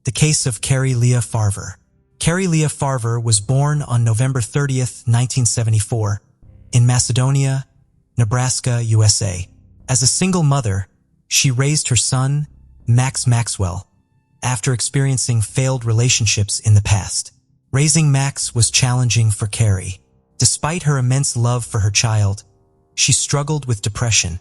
the case of Carrie Leah Farver. Carrie Leah Farver was born on November 30th, 1974, in Macedonia, Nebraska, USA. As a single mother, she raised her son, Max Maxwell, after experiencing failed relationships in the past. Raising Max was challenging for Carrie. Despite her immense love for her child, she struggled with depression,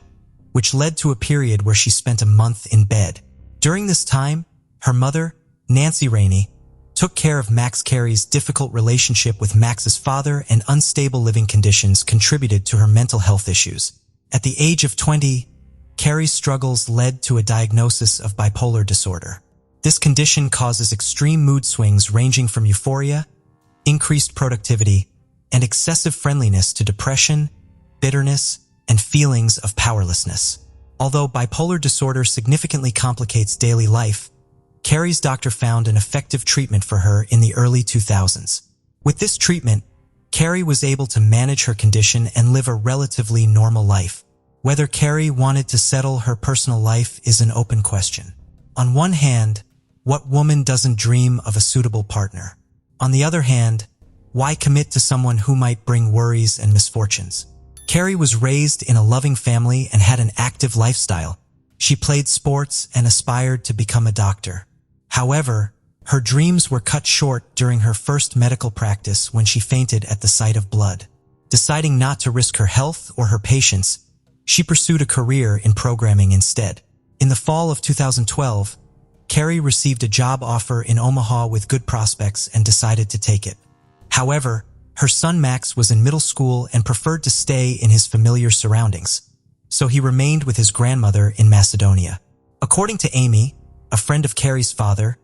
which led to a period where she spent a month in bed. During this time, her mother, Nancy Rainey, took care of Max. Carrie's difficult relationship with Max's father and unstable living conditions contributed to her mental health issues. At the age of 20, Carrie's struggles led to a diagnosis of bipolar disorder. This condition causes extreme mood swings ranging from euphoria, increased productivity, and excessive friendliness to depression, bitterness, and feelings of powerlessness. Although bipolar disorder significantly complicates daily life, Carrie's doctor found an effective treatment for her in the early 2000s. With this treatment, Carrie was able to manage her condition and live a relatively normal life. Whether Carrie wanted to settle her personal life is an open question. On one hand, what woman doesn't dream of a suitable partner? On the other hand, why commit to someone who might bring worries and misfortunes? Carrie was raised in a loving family and had an active lifestyle. She played sports and aspired to become a doctor. However, her dreams were cut short during her first medical practice when she fainted at the sight of blood. Deciding not to risk her health or her patients, she pursued a career in programming instead. In the fall of 2012, Carrie received a job offer in Omaha with good prospects and decided to take it. However, her son Max was in middle school and preferred to stay in his familiar surroundings, so he remained with his grandmother in Macedonia. According to Amy, a friend of Carrie's father,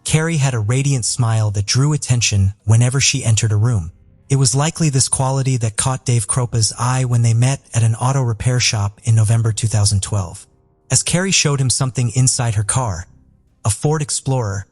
Carrie had a radiant smile that drew attention whenever she entered a room. It was likely this quality that caught Dave Kropa's eye when they met at an auto repair shop in November 2012. As Carrie showed him something inside her car, a Ford Explorer,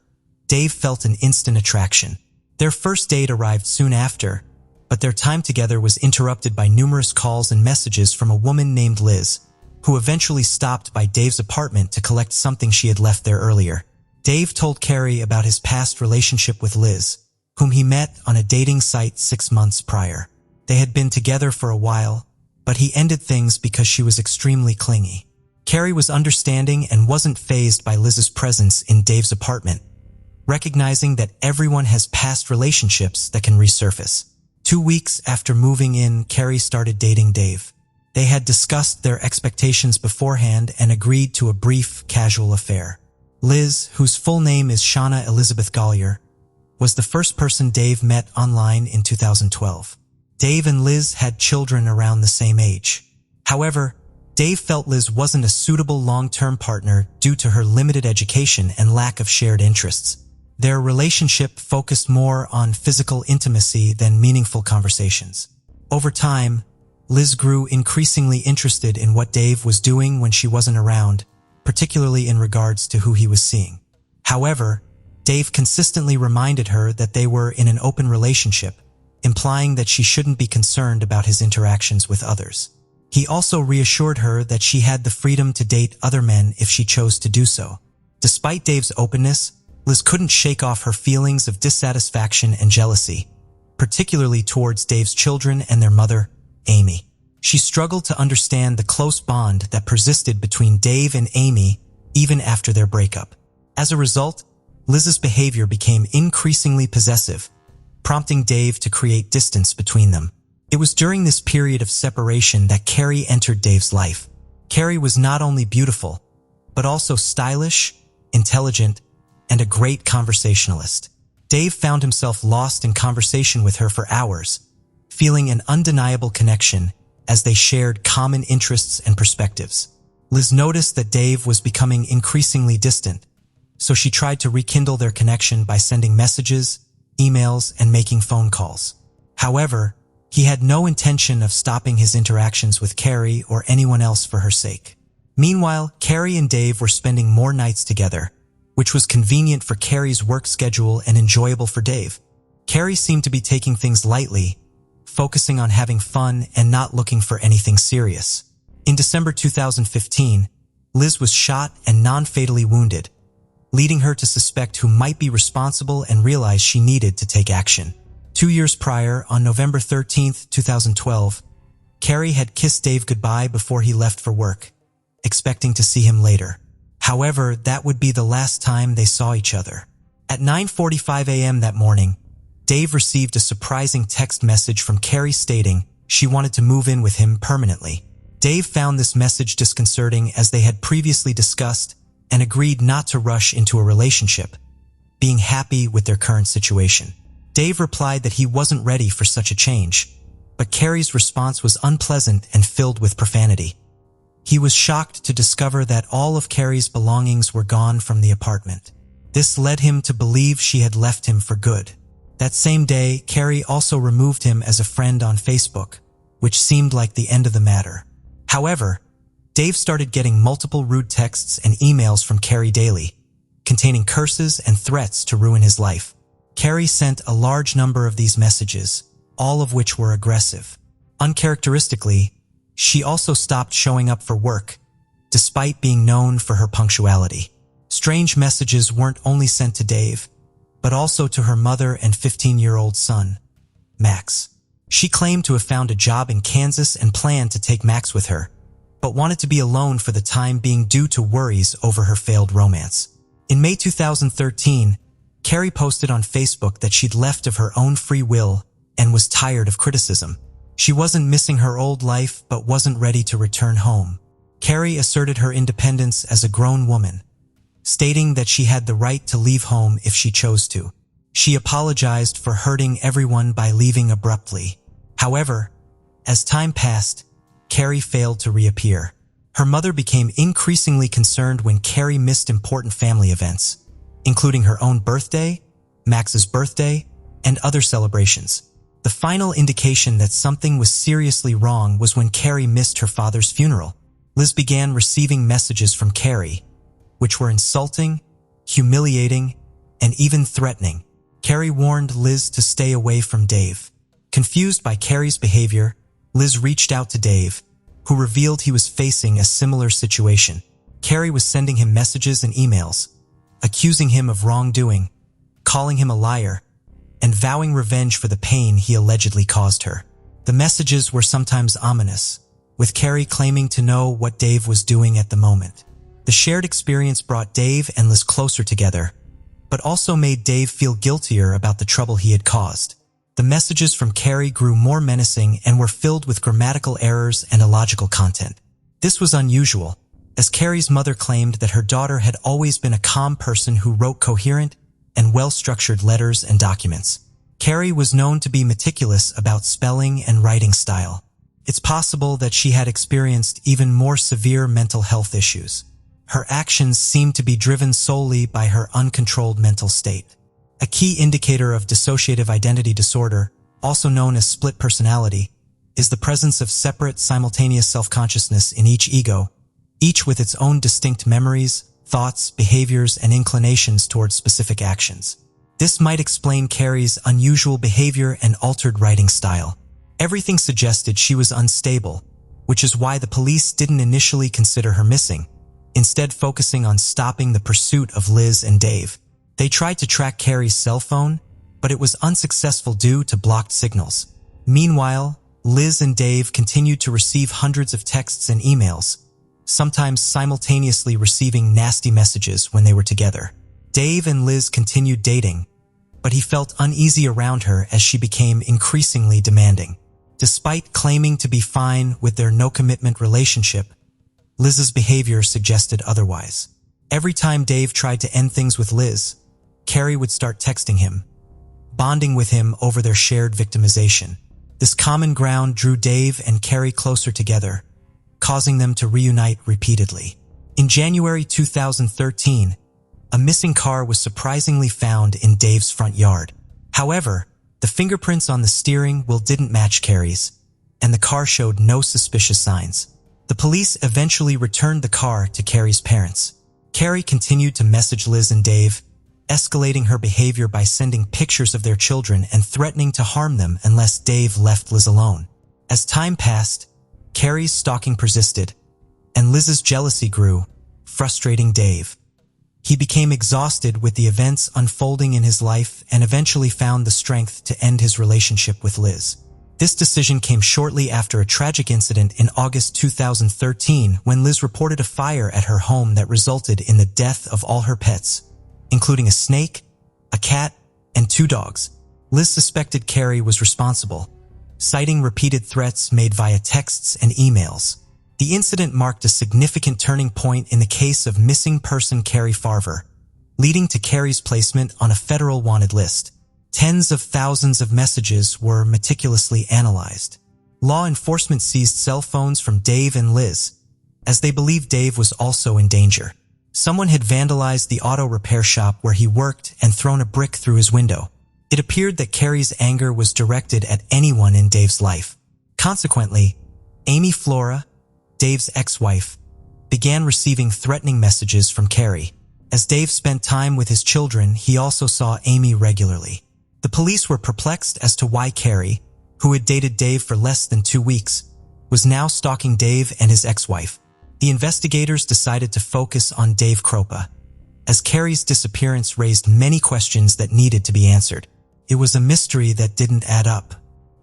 Dave felt an instant attraction. Their first date arrived soon after, but their time together was interrupted by numerous calls and messages from a woman named Liz, who eventually stopped by Dave's apartment to collect something she had left there earlier. Dave told Carrie about his past relationship with Liz, whom he met on a dating site 6 months prior. They had been together for a while, but he ended things because she was extremely clingy. Carrie was understanding and wasn't fazed by Liz's presence in Dave's apartment, recognizing that everyone has past relationships that can resurface. 2 weeks after moving in, Carrie started dating Dave. They had discussed their expectations beforehand and agreed to a brief, casual affair. Liz, whose full name is Shauna Elizabeth Gollier, was the first person Dave met online in 2012. Dave and Liz had children around the same age. However, Dave felt Liz wasn't a suitable long-term partner due to her limited education and lack of shared interests. Their relationship focused more on physical intimacy than meaningful conversations. Over time, Liz grew increasingly interested in what Dave was doing when she wasn't around, particularly in regards to who he was seeing. However, Dave consistently reminded her that they were in an open relationship, implying that she shouldn't be concerned about his interactions with others. He also reassured her that she had the freedom to date other men if she chose to do so. Despite Dave's openness, Liz couldn't shake off her feelings of dissatisfaction and jealousy, particularly towards Dave's children and their mother, Amy. She struggled to understand the close bond that persisted between Dave and Amy even after their breakup. As a result, Liz's behavior became increasingly possessive, prompting Dave to create distance between them. It was during this period of separation that Carrie entered Dave's life. Carrie was not only beautiful, but also stylish, intelligent, and a great conversationalist. Dave found himself lost in conversation with her for hours, feeling an undeniable connection as they shared common interests and perspectives. Liz noticed that Dave was becoming increasingly distant, so she tried to rekindle their connection by sending messages, emails, and making phone calls. However, he had no intention of stopping his interactions with Carrie or anyone else for her sake. Meanwhile, Carrie and Dave were spending more nights together, which was convenient for Carrie's work schedule and enjoyable for Dave. Carrie seemed to be taking things lightly, focusing on having fun and not looking for anything serious. In December 2015, Liz was shot and non-fatally wounded, leading her to suspect who might be responsible and realize she needed to take action. 2 years prior, on November 13, 2012, Carrie had kissed Dave goodbye before he left for work, expecting to see him later. However, that would be the last time they saw each other. At 9:45 a.m. that morning, Dave received a surprising text message from Carrie stating she wanted to move in with him permanently. Dave found this message disconcerting as they had previously discussed and agreed not to rush into a relationship, being happy with their current situation. Dave replied that he wasn't ready for such a change, but Carrie's response was unpleasant and filled with profanity. He was shocked to discover that all of Carrie's belongings were gone from the apartment. This led him to believe she had left him for good. That same day, Carrie also removed him as a friend on Facebook, which seemed like the end of the matter. However, Dave started getting multiple rude texts and emails from Carrie daily, containing curses and threats to ruin his life. Carrie sent a large number of these messages, all of which were aggressive. Uncharacteristically, she also stopped showing up for work, despite being known for her punctuality. Strange messages weren't only sent to Dave, but also to her mother and 15-year-old son, Max. She claimed to have found a job in Kansas and planned to take Max with her, but wanted to be alone for the time being due to worries over her failed romance. In May 2013, Carrie posted on Facebook that she'd left of her own free will and was tired of criticism. She wasn't missing her old life but wasn't ready to return home. Carrie asserted her independence as a grown woman, stating that she had the right to leave home if she chose to. She apologized for hurting everyone by leaving abruptly. However, as time passed, Carrie failed to reappear. Her mother became increasingly concerned when Carrie missed important family events, including her own birthday, Max's birthday, and other celebrations. The final indication that something was seriously wrong was when Carrie missed her father's funeral. Liz began receiving messages from Carrie, which were insulting, humiliating, and even threatening. Carrie warned Liz to stay away from Dave. Confused by Carrie's behavior, Liz reached out to Dave, who revealed he was facing a similar situation. Carrie was sending him messages and emails, accusing him of wrongdoing, calling him a liar, and vowing revenge for the pain he allegedly caused her. The messages were sometimes ominous, with Carrie claiming to know what Dave was doing at the moment. The shared experience brought Dave and Liz closer together, but also made Dave feel guiltier about the trouble he had caused. The messages from Carrie grew more menacing and were filled with grammatical errors and illogical content. This was unusual, as Carrie's mother claimed that her daughter had always been a calm person who wrote coherent and well-structured letters and documents. Carrie was known to be meticulous about spelling and writing style. It's possible that she had experienced even more severe mental health issues. Her actions seemed to be driven solely by her uncontrolled mental state. A key indicator of dissociative identity disorder, also known as split personality, is the presence of separate, simultaneous self-consciousness in each ego, each with its own distinct memories, thoughts, behaviors, and inclinations towards specific actions. This might explain Carrie's unusual behavior and altered writing style. Everything suggested she was unstable, which is why the police didn't initially consider her missing, instead focusing on stopping the pursuit of Liz and Dave. They tried to track Carrie's cell phone, but it was unsuccessful due to blocked signals. Meanwhile, Liz and Dave continued to receive hundreds of texts and emails, sometimes simultaneously receiving nasty messages when they were together. Dave and Liz continued dating, but he felt uneasy around her as she became increasingly demanding. Despite claiming to be fine with their no-commitment relationship, Liz's behavior suggested otherwise. Every time Dave tried to end things with Liz, Carrie would start texting him, bonding with him over their shared victimization. This common ground drew Dave and Carrie closer together, causing them to reunite repeatedly. In January 2013, a missing car was surprisingly found in Dave's front yard. However, the fingerprints on the steering wheel didn't match Carrie's, and the car showed no suspicious signs. The police eventually returned the car to Carrie's parents. Carrie continued to message Liz and Dave, escalating her behavior by sending pictures of their children and threatening to harm them unless Dave left Liz alone. As time passed, Carrie's stalking persisted, and Liz's jealousy grew, frustrating Dave. He became exhausted with the events unfolding in his life and eventually found the strength to end his relationship with Liz. This decision came shortly after a tragic incident in August 2013 when Liz reported a fire at her home that resulted in the death of all her pets, including a snake, a cat, and 2 dogs. Liz suspected Carrie was responsible, citing repeated threats made via texts and emails. The incident marked a significant turning point in the case of missing person Carrie Farver, leading to Carrie's placement on a federal wanted list. Tens of thousands of messages were meticulously analyzed. Law enforcement seized cell phones from Dave and Liz, as they believed Dave was also in danger. Someone had vandalized the auto repair shop where he worked and thrown a brick through his window. It appeared that Carrie's anger was directed at anyone in Dave's life. Consequently, Amy Flora, Dave's ex-wife, began receiving threatening messages from Carrie. As Dave spent time with his children, he also saw Amy regularly. The police were perplexed as to why Carrie, who had dated Dave for less than 2 weeks, was now stalking Dave and his ex-wife. The investigators decided to focus on Dave Kropa, as Carrie's disappearance raised many questions that needed to be answered. It was a mystery that didn't add up.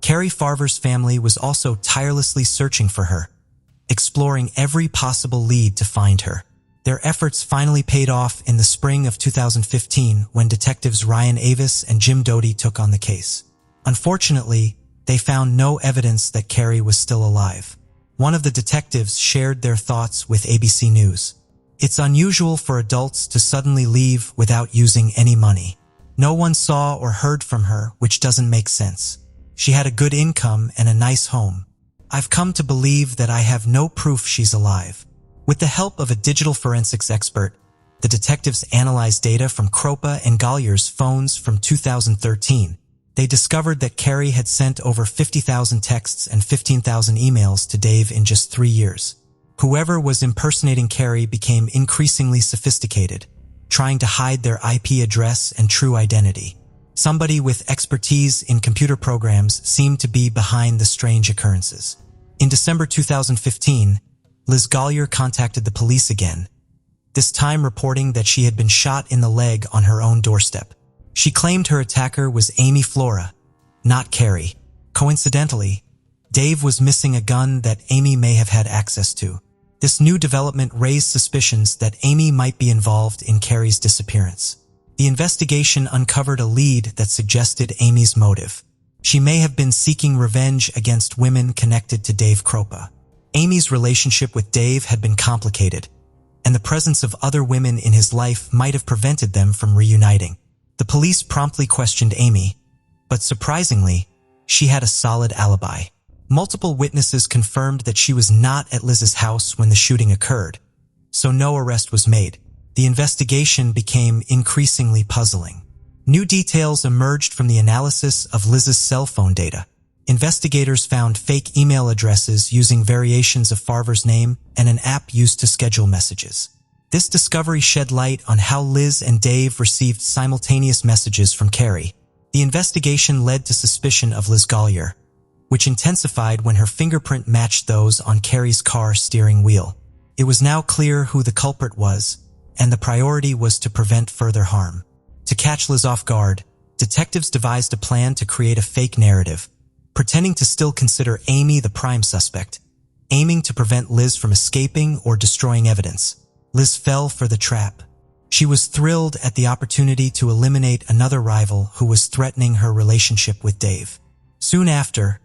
Carrie Farver's family was also tirelessly searching for her, exploring every possible lead to find her. Their efforts finally paid off in the spring of 2015 when detectives Ryan Avis and Jim Doty took on the case. Unfortunately, they found no evidence that Carrie was still alive. One of the detectives shared their thoughts with ABC News. "It's unusual for adults to suddenly leave without using any money. No one saw or heard from her, which doesn't make sense. She had a good income and a nice home. I've come to believe that I have no proof she's alive." With the help of a digital forensics expert, the detectives analyzed data from Kropa and Golyer's phones from 2013. They discovered that Carrie had sent over 50,000 texts and 15,000 emails to Dave in just 3 years. Whoever was impersonating Carrie became increasingly sophisticated, trying to hide their IP address and true identity. Somebody with expertise in computer programs seemed to be behind the strange occurrences. In December 2015, Liz Golyer contacted the police again, this time reporting that she had been shot in the leg on her own doorstep. She claimed her attacker was Amy Flora, not Carrie. Coincidentally, Dave was missing a gun that Amy may have had access to. This new development raised suspicions that Amy might be involved in Carrie's disappearance. The investigation uncovered a lead that suggested Amy's motive. She may have been seeking revenge against women connected to Dave Kropa. Amy's relationship with Dave had been complicated, and the presence of other women in his life might have prevented them from reuniting. The police promptly questioned Amy, but surprisingly, she had a solid alibi. Multiple witnesses confirmed that she was not at Liz's house when the shooting occurred, so no arrest was made. The investigation became increasingly puzzling. New details emerged from the analysis of Liz's cell phone data. Investigators found fake email addresses using variations of Farver's name and an app used to schedule messages. This discovery shed light on how Liz and Dave received simultaneous messages from Carrie. The investigation led to suspicion of Liz Golyer, which intensified when her fingerprint matched those on Carrie's car steering wheel. It was now clear who the culprit was, and the priority was to prevent further harm. To catch Liz off guard, detectives devised a plan to create a fake narrative, pretending to still consider Amy the prime suspect, aiming to prevent Liz from escaping or destroying evidence. Liz fell for the trap. She was thrilled at the opportunity to eliminate another rival who was threatening her relationship with Dave. Soon after,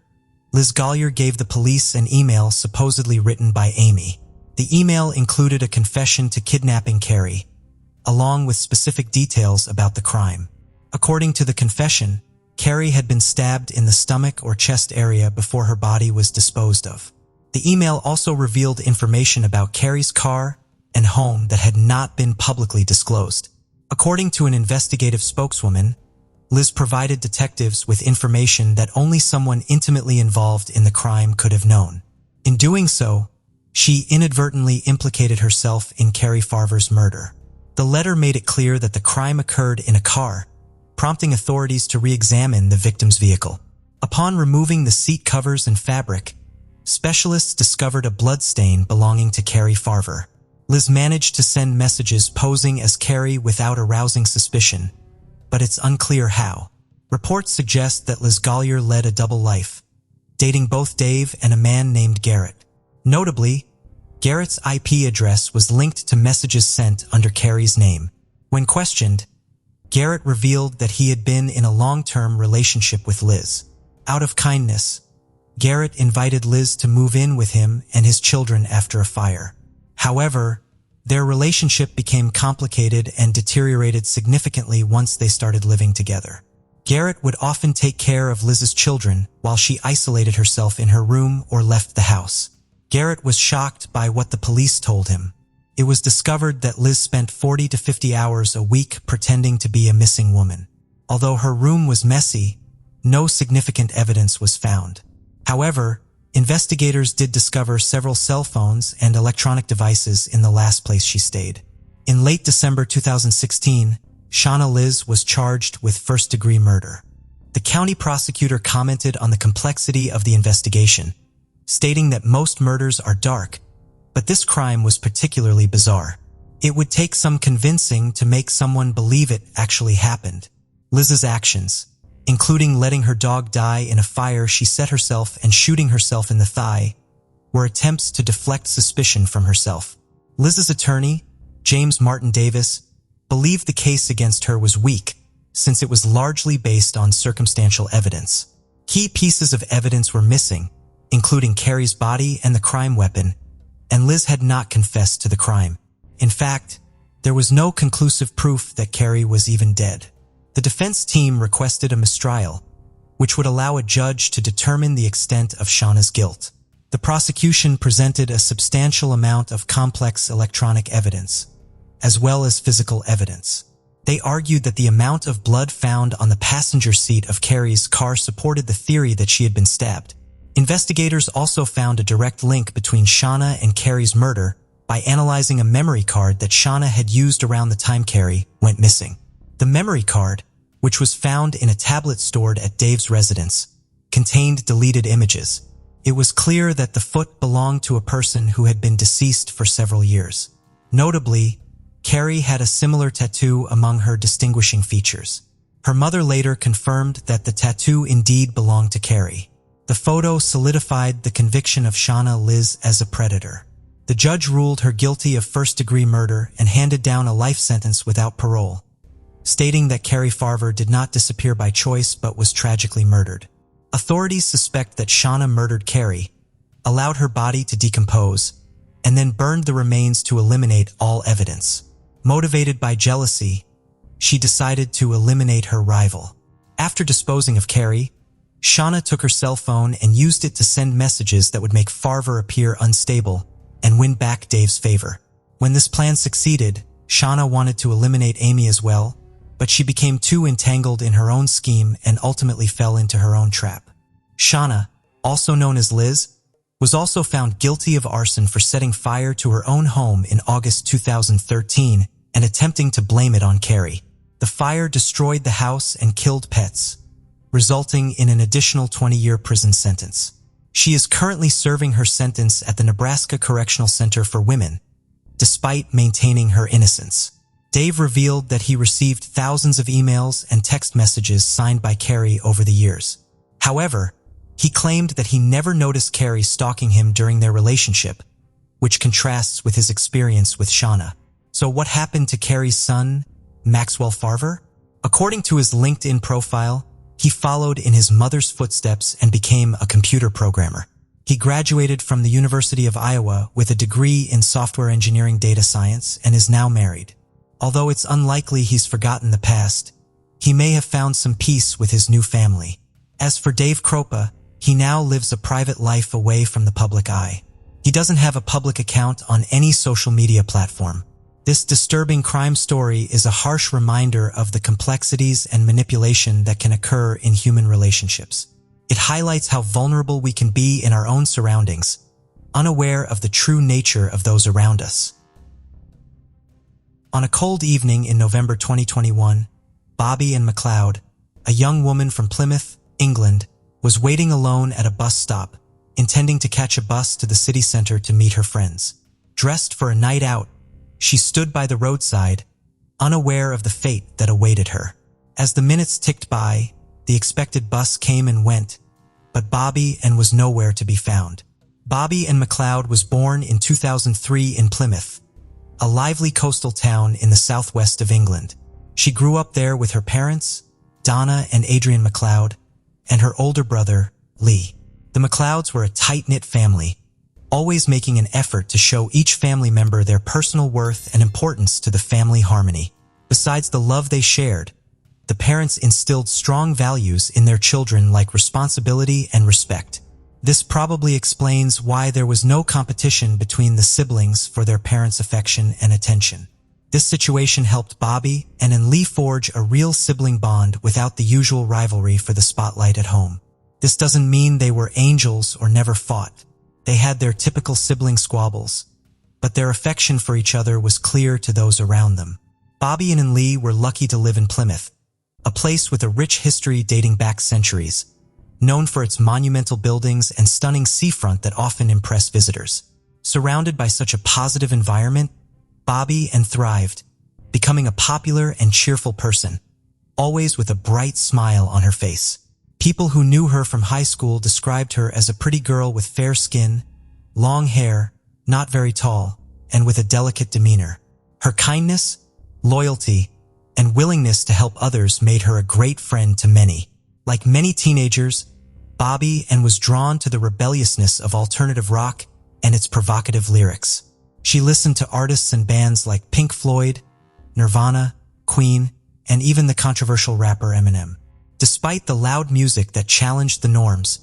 Liz Golyer gave the police an email supposedly written by Amy. The email included a confession to kidnapping Carrie, along with specific details about the crime. According to the confession, Carrie had been stabbed in the stomach or chest area before her body was disposed of. The email also revealed information about Carrie's car and home that had not been publicly disclosed. According to an investigative spokeswoman, Liz provided detectives with information that only someone intimately involved in the crime could have known. In doing so, she inadvertently implicated herself in Carrie Farver's murder. The letter made it clear that the crime occurred in a car, prompting authorities to re-examine the victim's vehicle. Upon removing the seat covers and fabric, specialists discovered a blood stain belonging to Carrie Farver. Liz managed to send messages posing as Carrie without arousing suspicion, but it's unclear how. Reports suggest that Liz Gollier led a double life, dating both Dave and a man named Garrett. Notably, Garrett's IP address was linked to messages sent under Carrie's name. When questioned, Garrett revealed that he had been in a long-term relationship with Liz. Out of kindness, Garrett invited Liz to move in with him and his children after a fire. However, their relationship became complicated and deteriorated significantly once they started living together. Garrett would often take care of Liz's children while she isolated herself in her room or left the house. Garrett was shocked by what the police told him. It was discovered that Liz spent 40 to 50 hours a week pretending to be a missing woman. Although her room was messy, no significant evidence was found. However, investigators did discover several cell phones and electronic devices in the last place she stayed. In late December 2016, Shauna Liz was charged with first-degree murder. The county prosecutor commented on the complexity of the investigation, stating that most murders are dark, but this crime was particularly bizarre. It would take some convincing to make someone believe it actually happened. Liz's actions, including letting her dog die in a fire she set herself and shooting herself in the thigh, were attempts to deflect suspicion from herself. Liz's attorney, James Martin Davis, believed the case against her was weak, since it was largely based on circumstantial evidence. Key pieces of evidence were missing, including Carrie's body and the crime weapon, and Liz had not confessed to the crime. In fact, there was no conclusive proof that Carrie was even dead. The defense team requested a mistrial, which would allow a judge to determine the extent of Shauna's guilt. The prosecution presented a substantial amount of complex electronic evidence, as well as physical evidence. They argued that the amount of blood found on the passenger seat of Carrie's car supported the theory that she had been stabbed. Investigators also found a direct link between Shauna and Carrie's murder by analyzing a memory card that Shauna had used around the time Carrie went missing. The memory card, which was found in a tablet stored at Dave's residence, contained deleted images. It was clear that the foot belonged to a person who had been deceased for several years. Notably, Carrie had a similar tattoo among her distinguishing features. Her mother later confirmed that the tattoo indeed belonged to Carrie. The photo solidified the conviction of Shauna Liz as a predator. The judge ruled her guilty of first-degree murder and handed down a life sentence without parole, stating that Carrie Farver did not disappear by choice but was tragically murdered. Authorities suspect that Shauna murdered Carrie, allowed her body to decompose, and then burned the remains to eliminate all evidence. Motivated by jealousy, she decided to eliminate her rival. After disposing of Carrie, Shauna took her cell phone and used it to send messages that would make Farver appear unstable and win back Dave's favor. When this plan succeeded, Shauna wanted to eliminate Amy as well, but she became too entangled in her own scheme and ultimately fell into her own trap. Shauna, also known as Liz, was also found guilty of arson for setting fire to her own home in August 2013 and attempting to blame it on Carrie. The fire destroyed the house and killed pets, resulting in an additional 20-year prison sentence. She is currently serving her sentence at the Nebraska Correctional Center for Women, despite maintaining her innocence. Dave revealed that he received thousands of emails and text messages signed by Carrie over the years. However, he claimed that he never noticed Carrie stalking him during their relationship, which contrasts with his experience with Shauna. So what happened to Carrie's son, Maxwell Farver? According to his LinkedIn profile, he followed in his mother's footsteps and became a computer programmer. He graduated from the University of Iowa with a degree in software engineering data science and is now married. Although it's unlikely he's forgotten the past, he may have found some peace with his new family. As for Dave Kropa, he now lives a private life away from the public eye. He doesn't have a public account on any social media platform. This disturbing crime story is a harsh reminder of the complexities and manipulation that can occur in human relationships. It highlights how vulnerable we can be in our own surroundings, unaware of the true nature of those around us. On a cold evening in November 2021, Bobby Ann McLeod, a young woman from Plymouth, England, was waiting alone at a bus stop, intending to catch a bus to the city center to meet her friends. Dressed for a night out, She stood by the roadside, unaware of the fate that awaited her. As the minutes ticked by, the expected bus came and went, but Bobby Ann was nowhere to be found. Bobby Ann McLeod was born in 2003 in Plymouth, a lively coastal town in the southwest of England. She grew up there with her parents, Donna and Adrian McLeod, and her older brother, Lee. The McLeods were a tight-knit family, always making an effort to show each family member their personal worth and importance to the family harmony. Besides the love they shared, the parents instilled strong values in their children like responsibility and respect. This probably explains why there was no competition between the siblings for their parents' affection and attention. This situation helped Bobby and Lee forge a real sibling bond without the usual rivalry for the spotlight at home. This doesn't mean they were angels or never fought. They had their typical sibling squabbles, but their affection for each other was clear to those around them. Bobby and Lee were lucky to live in Plymouth, a place with a rich history dating back centuries, known for its monumental buildings and stunning seafront that often impress visitors. Surrounded by such a positive environment, Bobby Ann thrived, becoming a popular and cheerful person, always with a bright smile on her face. People who knew her from high school described her as a pretty girl with fair skin, long hair, not very tall, and with a delicate demeanor. Her kindness, loyalty, and willingness to help others made her a great friend to many. Like many teenagers, Bobby Ann was drawn to the rebelliousness of alternative rock and its provocative lyrics. She listened to artists and bands like Pink Floyd, Nirvana, Queen, and even the controversial rapper Eminem. Despite the loud music that challenged the norms,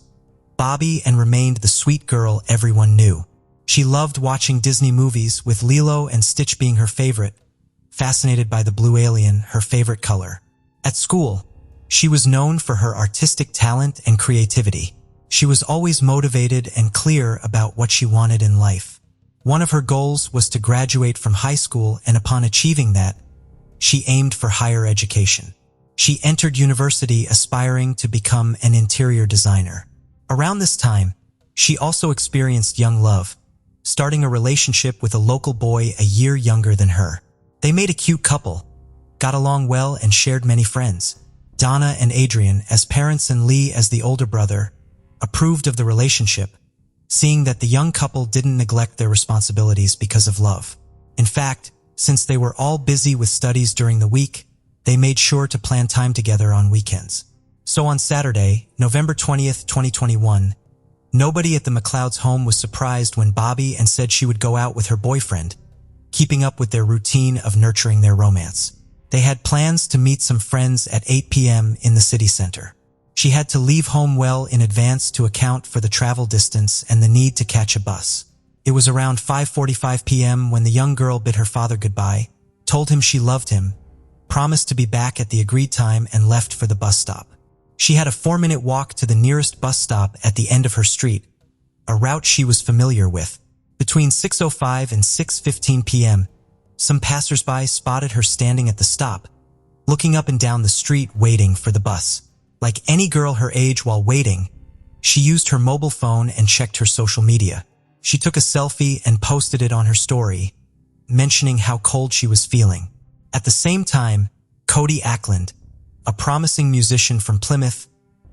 Bobby Ann remained the sweet girl everyone knew. She loved watching Disney movies, with Lilo and Stitch being her favorite, fascinated by the blue alien, her favorite color. At school, she was known for her artistic talent and creativity. She was always motivated and clear about what she wanted in life. One of her goals was to graduate from high school, and upon achieving that, she aimed for higher education. She entered university aspiring to become an interior designer. Around this time, she also experienced young love, starting a relationship with a local boy a year younger than her. They made a cute couple, got along well, and shared many friends. Donna and Adrian, as parents and Lee as the older brother, approved of the relationship, seeing that the young couple didn't neglect their responsibilities because of love. In fact, since they were all busy with studies during the week, they made sure to plan time together on weekends. So on Saturday, November 20th, 2021, nobody at the McLeod's home was surprised when Bobby Ann said she would go out with her boyfriend, keeping up with their routine of nurturing their romance. They had plans to meet some friends at 8 p.m. in the city center. She had to leave home well in advance to account for the travel distance and the need to catch a bus. It was around 5:45 p.m. when the young girl bid her father goodbye, told him she loved him, promised to be back at the agreed time, and left for the bus stop. She had a 4-minute walk to the nearest bus stop at the end of her street, a route she was familiar with. Between 6:05 and 6:15 p.m., some passersby spotted her standing at the stop, looking up and down the street waiting for the bus. Like any girl her age while waiting, she used her mobile phone and checked her social media. She took a selfie and posted it on her story, mentioning how cold she was feeling. At the same time, Cody Ackland, a promising musician from Plymouth,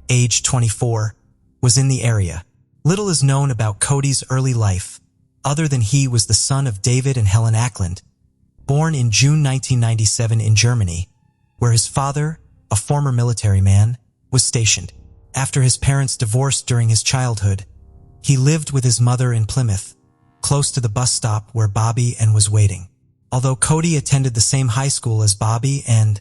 age 24, was in the area. Little is known about Cody's early life, other than he was the son of David and Helen Ackland, born in June 1997 in Germany, where his father, a former military man, was stationed. After his parents divorced during his childhood, he lived with his mother in Plymouth, close to the bus stop where Bobby Ann was waiting. Although Cody attended the same high school as Bobby, and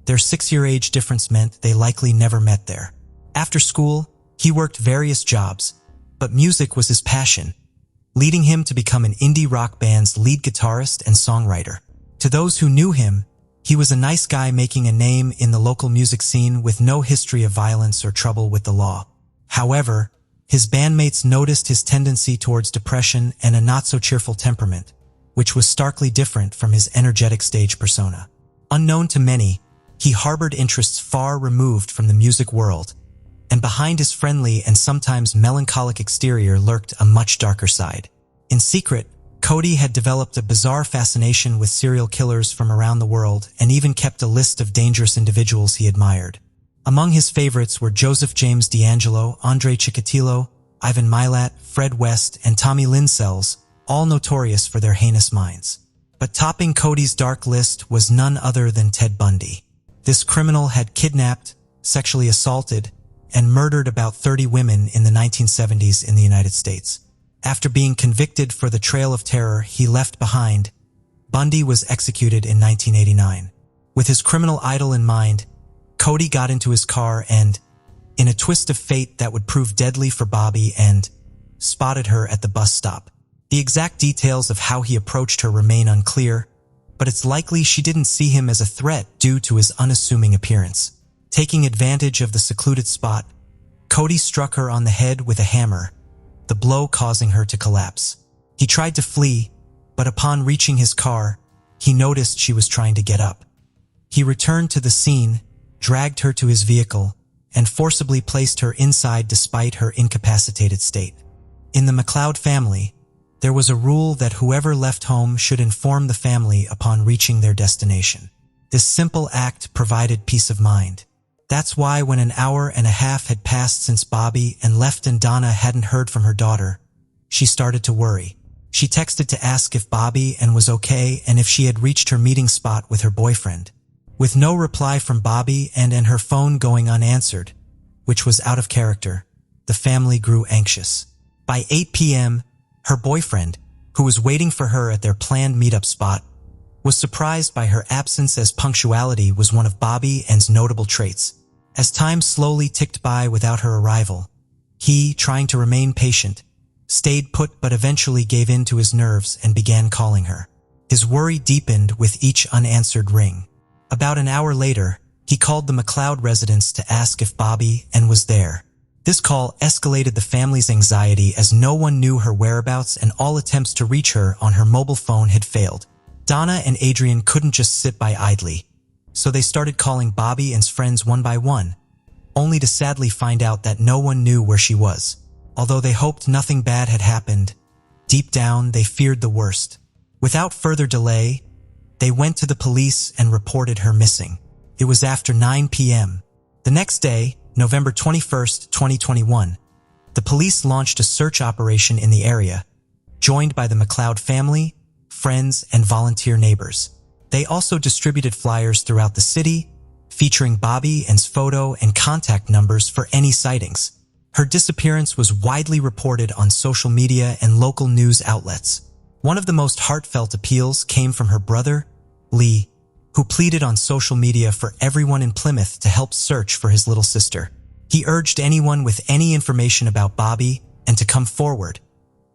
their 6-year age difference meant they likely never met there. After school, he worked various jobs, but music was his passion, leading him to become an indie rock band's lead guitarist and songwriter. To those who knew him, he was a nice guy making a name in the local music scene with no history of violence or trouble with the law. However, his bandmates noticed his tendency towards depression and a not-so-cheerful temperament, which was starkly different from his energetic stage persona. Unknown to many, he harbored interests far removed from the music world, and behind his friendly and sometimes melancholic exterior lurked a much darker side. In secret, Cody had developed a bizarre fascination with serial killers from around the world and even kept a list of dangerous individuals he admired. Among his favorites were Joseph James D'Angelo, Andre Chikatilo, Ivan Milat, Fred West, and Tommy Lynn Sells, all notorious for their heinous minds. But topping Cody's dark list was none other than Ted Bundy. This criminal had kidnapped, sexually assaulted, and murdered about 30 women in the 1970s in the United States. After being convicted for the trail of terror he left behind, Bundy was executed in 1989. With his criminal idol in mind, Cody got into his car and, in a twist of fate that would prove deadly for Bobby, and spotted her at the bus stop. The exact details of how he approached her remain unclear, but it's likely she didn't see him as a threat due to his unassuming appearance. Taking advantage of the secluded spot, Cody struck her on the head with a hammer, the blow causing her to collapse. He tried to flee, but upon reaching his car, he noticed she was trying to get up. He returned to the scene, dragged her to his vehicle, and forcibly placed her inside despite her incapacitated state. In the McLeod family, there was a rule that whoever left home should inform the family upon reaching their destination. This simple act provided peace of mind. That's why when an hour and a half had passed since Bobby and left and Donna hadn't heard from her daughter, she started to worry. She texted to ask if Bobby and was okay and if she had reached her meeting spot with her boyfriend. With no reply from Bobby and her phone going unanswered, which was out of character, the family grew anxious. By 8 p.m., her boyfriend, who was waiting for her at their planned meetup spot, was surprised by her absence as punctuality was one of Bobby and's notable traits. As time slowly ticked by without her arrival, he, trying to remain patient, stayed put but eventually gave in to his nerves and began calling her. His worry deepened with each unanswered ring. About an hour later, he called the McLeod residence to ask if Bobby and was there. This call escalated the family's anxiety as no one knew her whereabouts and all attempts to reach her on her mobile phone had failed. Donna and Adrian couldn't just sit by idly, so they started calling Bobby and's friends one by one, only to sadly find out that no one knew where she was. Although they hoped nothing bad had happened, deep down they feared the worst. Without further delay, they went to the police and reported her missing. It was after 9 p.m. The next day, November 21st, 2021, the police launched a search operation in the area, joined by the McLeod family, friends, and volunteer neighbors. They also distributed flyers throughout the city, featuring Bobby and's photo and contact numbers for any sightings. Her disappearance was widely reported on social media and local news outlets. One of the most heartfelt appeals came from her brother, Lee, who pleaded on social media for everyone in Plymouth to help search for his little sister. He urged anyone with any information about Bobby and to come forward,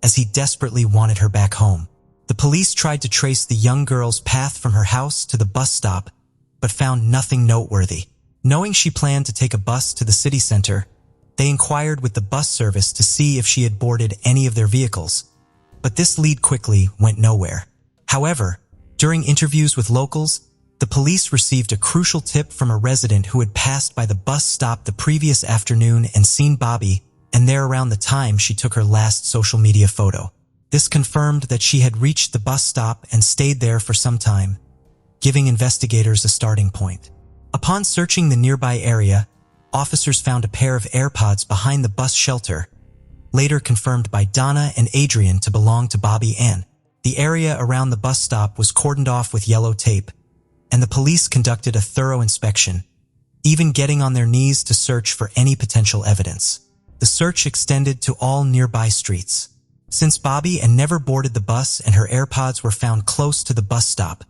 as he desperately wanted her back home. The police tried to trace the young girl's path from her house to the bus stop, but found nothing noteworthy. Knowing she planned to take a bus to the city center, they inquired with the bus service to see if she had boarded any of their vehicles, but this lead quickly went nowhere. However, during interviews with locals, the police received a crucial tip from a resident who had passed by the bus stop the previous afternoon and seen Bobby, and there around the time she took her last social media photo. This confirmed that she had reached the bus stop and stayed there for some time, giving investigators a starting point. Upon searching the nearby area, officers found a pair of AirPods behind the bus shelter, later confirmed by Donna and Adrian to belong to Bobby Ann. The area around the bus stop was cordoned off with yellow tape, and the police conducted a thorough inspection, even getting on their knees to search for any potential evidence. The search extended to all nearby streets. Since Bobby Ann never boarded the bus and her AirPods were found close to the bus stop,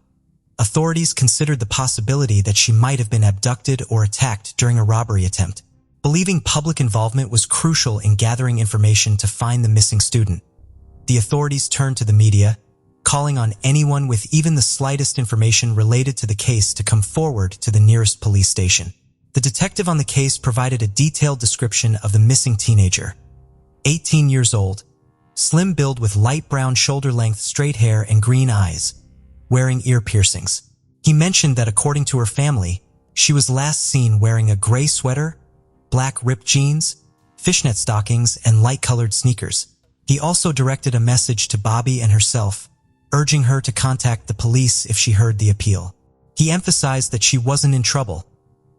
authorities considered the possibility that she might have been abducted or attacked during a robbery attempt. Believing public involvement was crucial in gathering information to find the missing student, the authorities turned to the media, calling on anyone with even the slightest information related to the case to come forward to the nearest police station. The detective on the case provided a detailed description of the missing teenager. 18 years old, slim build with light brown shoulder-length straight hair and green eyes, wearing ear piercings. He mentioned that according to her family, she was last seen wearing a gray sweater, black ripped jeans, fishnet stockings, and light-colored sneakers. He also directed a message to Bobby and herself, urging her to contact the police if she heard the appeal. He emphasized that she wasn't in trouble.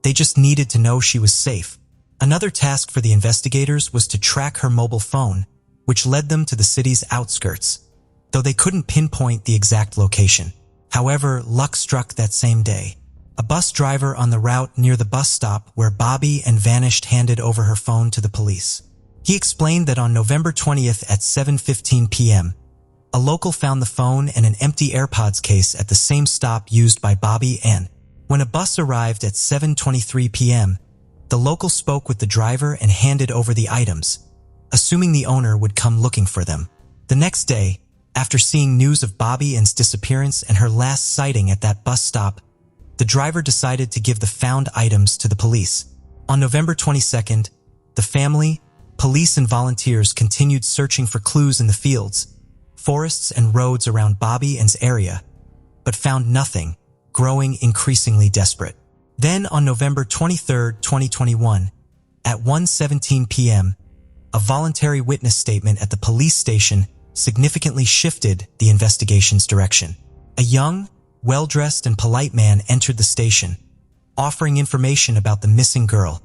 They just needed to know she was safe. Another task for the investigators was to track her mobile phone, which led them to the city's outskirts, though they couldn't pinpoint the exact location. However, luck struck that same day. A bus driver on the route near the bus stop where Bobby and vanished handed over her phone to the police. He explained that on November 20th at 7:15 p.m., a local found the phone and an empty AirPods case at the same stop used by Bobby and when a bus arrived at 7:23 p.m., the local spoke with the driver and handed over the items, assuming the owner would come looking for them. The next day, after seeing news of Bobby Ann's disappearance and her last sighting at that bus stop, the driver decided to give the found items to the police. On November 22nd, the family, police and volunteers continued searching for clues in the fields, forests and roads around Bobby Ann's area, but found nothing, growing increasingly desperate. Then on November 23, 2021, at 1:17 p.m., a voluntary witness statement at the police station significantly shifted the investigation's direction. A young, well-dressed and polite man entered the station, offering information about the missing girl,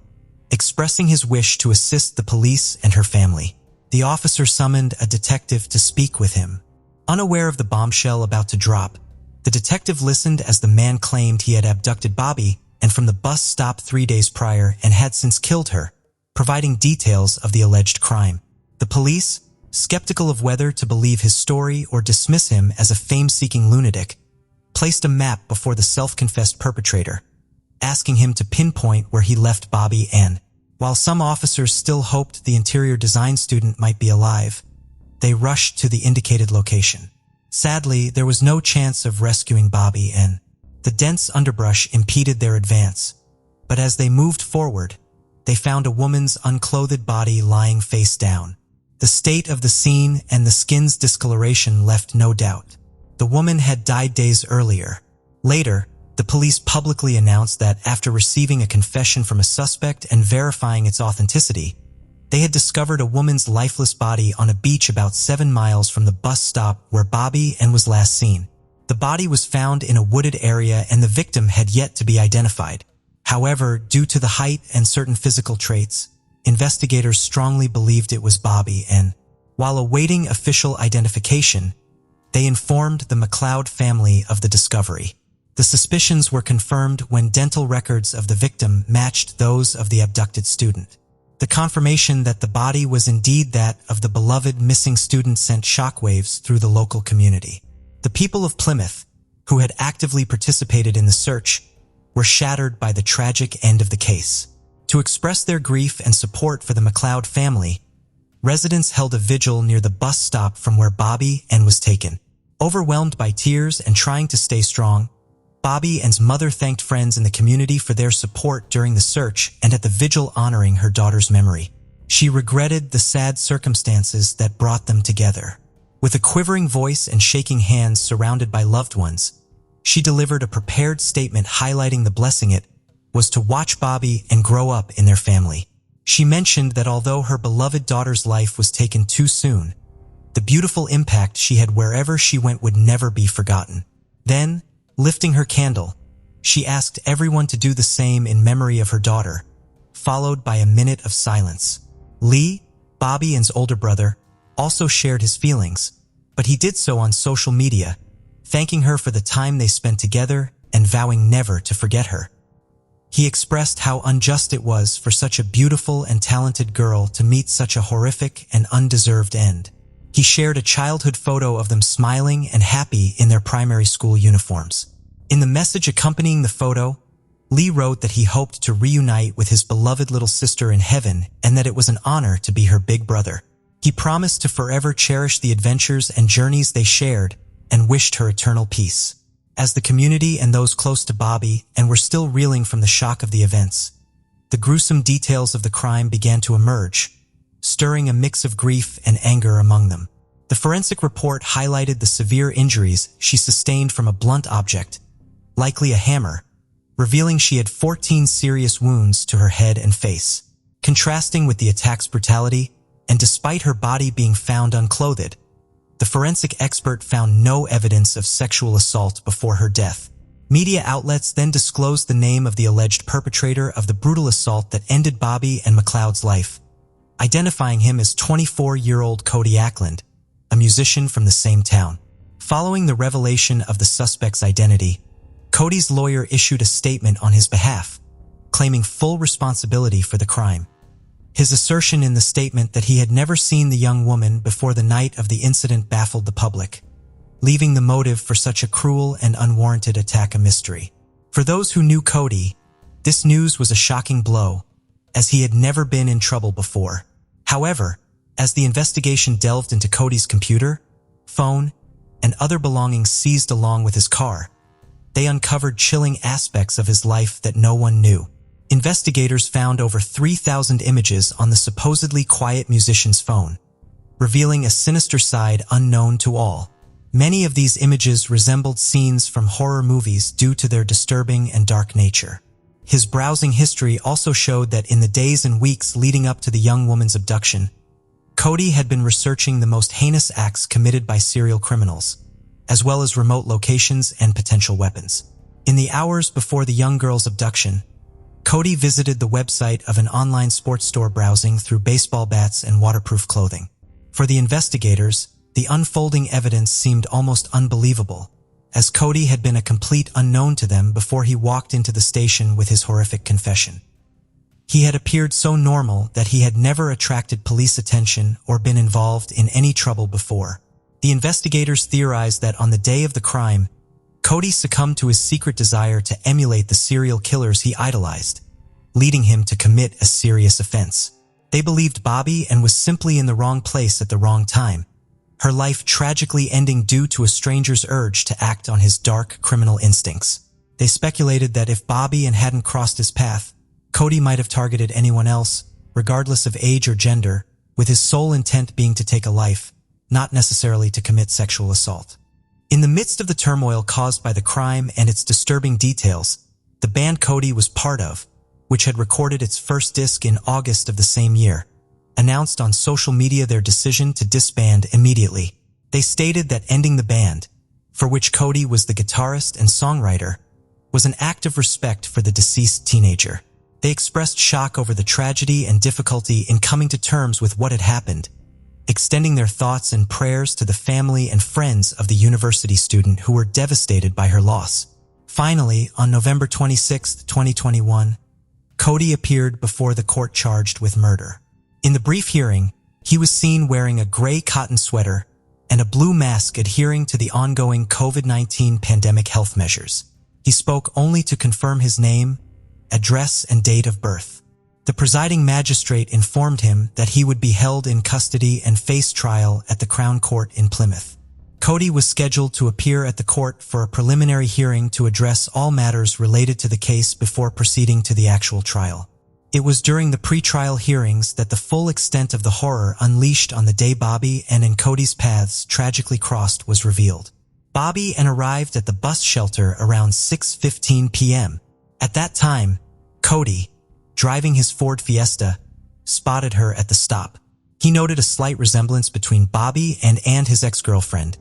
expressing his wish to assist the police and her family. The officer summoned a detective to speak with him. Unaware of the bombshell about to drop, the detective listened as the man claimed he had abducted Bobby and from the bus stop 3 days prior and had since killed her, providing details of the alleged crime. The police, skeptical of whether to believe his story or dismiss him as a fame-seeking lunatic, placed a map before the self-confessed perpetrator, asking him to pinpoint where he left Bobby Ann. While some officers still hoped the interior design student might be alive, they rushed to the indicated location. Sadly, there was no chance of rescuing Bobby Ann. The dense underbrush impeded their advance, but as they moved forward, they found a woman's unclothed body lying face down. The state of the scene and the skin's discoloration left no doubt. The woman had died days earlier. Later, the police publicly announced that after receiving a confession from a suspect and verifying its authenticity, they had discovered a woman's lifeless body on a beach about 7 miles from the bus stop where Bobby Ann was last seen. The body was found in a wooded area and the victim had yet to be identified. However, due to the height and certain physical traits, investigators strongly believed it was Bobby Ann. While awaiting official identification, they informed the McLeod family of the discovery. The suspicions were confirmed when dental records of the victim matched those of the abducted student. The confirmation that the body was indeed that of the beloved missing student sent shockwaves through the local community. The people of Plymouth, who had actively participated in the search, were shattered by the tragic end of the case. To express their grief and support for the McLeod family, residents held a vigil near the bus stop from where Bobby Ann was taken. Overwhelmed by tears and trying to stay strong, Bobby Ann's mother thanked friends in the community for their support during the search and at the vigil honoring her daughter's memory. She regretted the sad circumstances that brought them together. With a quivering voice and shaking hands surrounded by loved ones, she delivered a prepared statement highlighting the blessing it was to watch Bobby Ann grow up in their family. She mentioned that although her beloved daughter's life was taken too soon, the beautiful impact she had wherever she went would never be forgotten. Then, lifting her candle, she asked everyone to do the same in memory of her daughter, followed by a minute of silence. Lee, Bobby Ann's older brother, also shared his feelings, but he did so on social media, thanking her for the time they spent together and vowing never to forget her. He expressed how unjust it was for such a beautiful and talented girl to meet such a horrific and undeserved end. He shared a childhood photo of them smiling and happy in their primary school uniforms. In the message accompanying the photo, Lee wrote that he hoped to reunite with his beloved little sister in heaven and that it was an honor to be her big brother. He promised to forever cherish the adventures and journeys they shared and wished her eternal peace. As the community and those close to Bobby Ann were still reeling from the shock of the events, the gruesome details of the crime began to emerge, stirring a mix of grief and anger among them. The forensic report highlighted the severe injuries she sustained from a blunt object, likely a hammer, revealing she had 14 serious wounds to her head and face. Contrasting with the attack's brutality, and despite her body being found unclothed, the forensic expert found no evidence of sexual assault before her death. Media outlets then disclosed the name of the alleged perpetrator of the brutal assault that ended Bobby and McLeod's life, identifying him as 24-year-old Cody Ackland, a musician from the same town. Following the revelation of the suspect's identity, Cody's lawyer issued a statement on his behalf, claiming full responsibility for the crime. His assertion in the statement that he had never seen the young woman before the night of the incident baffled the public, leaving the motive for such a cruel and unwarranted attack a mystery. For those who knew Cody, this news was a shocking blow, as he had never been in trouble before. However, as the investigation delved into Cody's computer, phone, and other belongings seized along with his car, they uncovered chilling aspects of his life that no one knew. Investigators found over 3,000 images on the supposedly quiet musician's phone, revealing a sinister side unknown to all. Many of these images resembled scenes from horror movies due to their disturbing and dark nature. His browsing history also showed that in the days and weeks leading up to the young woman's abduction, Cody had been researching the most heinous acts committed by serial criminals, as well as remote locations and potential weapons. In the hours before the young girl's abduction, Cody visited the website of an online sports store browsing through baseball bats and waterproof clothing. For the investigators, the unfolding evidence seemed almost unbelievable, as Cody had been a complete unknown to them before he walked into the station with his horrific confession. He had appeared so normal that he had never attracted police attention or been involved in any trouble before. The investigators theorized that on the day of the crime, Cody succumbed to his secret desire to emulate the serial killers he idolized, leading him to commit a serious offense. They believed Bobby and was simply in the wrong place at the wrong time, her life tragically ending due to a stranger's urge to act on his dark criminal instincts. They speculated that if Bobby hadn't crossed his path, Cody might have targeted anyone else, regardless of age or gender, with his sole intent being to take a life, not necessarily to commit sexual assault. In the midst of the turmoil caused by the crime and its disturbing details, the band Cody was part of, which had recorded its first disc in August of the same year, announced on social media their decision to disband immediately. They stated that ending the band, for which Cody was the guitarist and songwriter, was an act of respect for the deceased teenager. They expressed shock over the tragedy and difficulty in coming to terms with what had happened, extending their thoughts and prayers to the family and friends of the university student who were devastated by her loss. Finally, on November 26, 2021, Cody appeared before the court charged with murder. In the brief hearing, he was seen wearing a gray cotton sweater and a blue mask adhering to the ongoing COVID-19 pandemic health measures. He spoke only to confirm his name, address, and date of birth. The presiding magistrate informed him that he would be held in custody and face trial at the Crown Court in Plymouth. Cody was scheduled to appear at the court for a preliminary hearing to address all matters related to the case before proceeding to the actual trial. It was during the pre-trial hearings that the full extent of the horror unleashed on the day Bobby and Cody's paths tragically crossed was revealed. Bobby arrived at the bus shelter around 6:15 p.m. At that time, Cody, driving his Ford Fiesta, spotted her at the stop. He noted a slight resemblance between Bobby and his ex-girlfriend,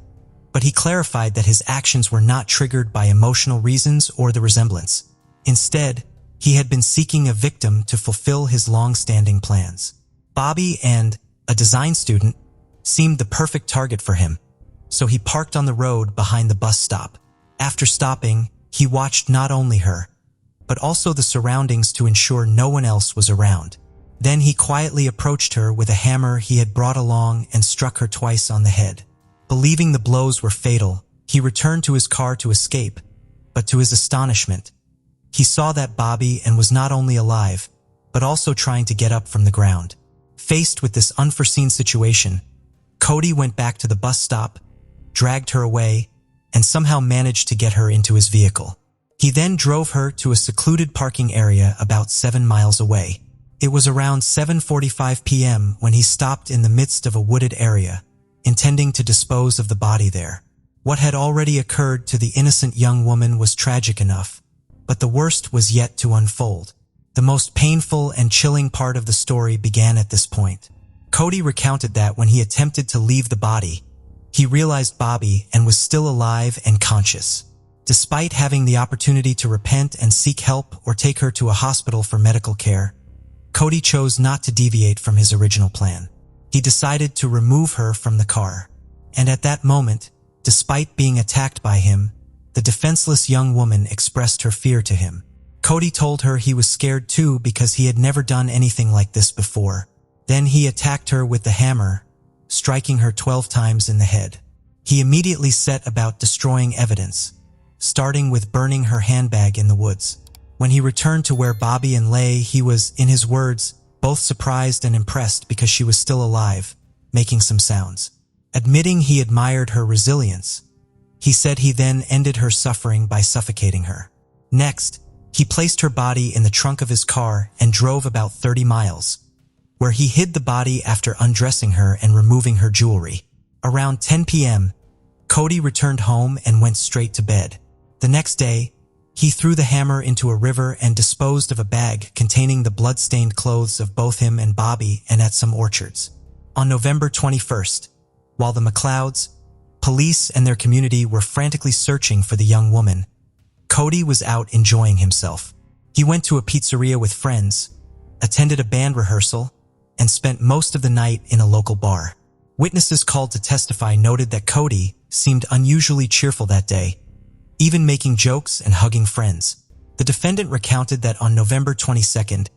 but he clarified that his actions were not triggered by emotional reasons or the resemblance. Instead, he had been seeking a victim to fulfill his long-standing plans. Bobby and a design student seemed the perfect target for him, so he parked on the road behind the bus stop. After stopping, he watched not only her, but also the surroundings to ensure no one else was around. Then he quietly approached her with a hammer he had brought along and struck her twice on the head. Believing the blows were fatal, he returned to his car to escape, but to his astonishment, he saw that Bobby was not only alive, but also trying to get up from the ground. Faced with this unforeseen situation, Cody went back to the bus stop, dragged her away, and somehow managed to get her into his vehicle. He then drove her to a secluded parking area about 7 miles away. It was around 7:45 p.m. when he stopped in the midst of a wooded area, intending to dispose of the body there. What had already occurred to the innocent young woman was tragic enough, but the worst was yet to unfold. The most painful and chilling part of the story began at this point. Cody recounted that when he attempted to leave the body, he realized Bobby and was still alive and conscious. Despite having the opportunity to repent and seek help or take her to a hospital for medical care, Cody chose not to deviate from his original plan. He decided to remove her from the car. And at that moment, despite being attacked by him, the defenseless young woman expressed her fear to him. Cody told her he was scared too because he had never done anything like this before. Then he attacked her with the hammer, striking her 12 times in the head. He immediately set about destroying evidence, starting with burning her handbag in the woods. When he returned to where Bobby and lay, he was, in his words, both surprised and impressed because she was still alive, making some sounds. Admitting he admired her resilience, he said he then ended her suffering by suffocating her. Next, he placed her body in the trunk of his car and drove about 30 miles, where he hid the body after undressing her and removing her jewelry. Around 10 p.m., Cody returned home and went straight to bed. The next day, he threw the hammer into a river and disposed of a bag containing the blood-stained clothes of both him and Bobby and at some orchards. On November 21st, while the McLeods, police and their community were frantically searching for the young woman, Cody was out enjoying himself. He went to a pizzeria with friends, attended a band rehearsal, and spent most of the night in a local bar. Witnesses called to testify noted that Cody seemed unusually cheerful that day, even making jokes and hugging friends. The defendant recounted that on November 22nd,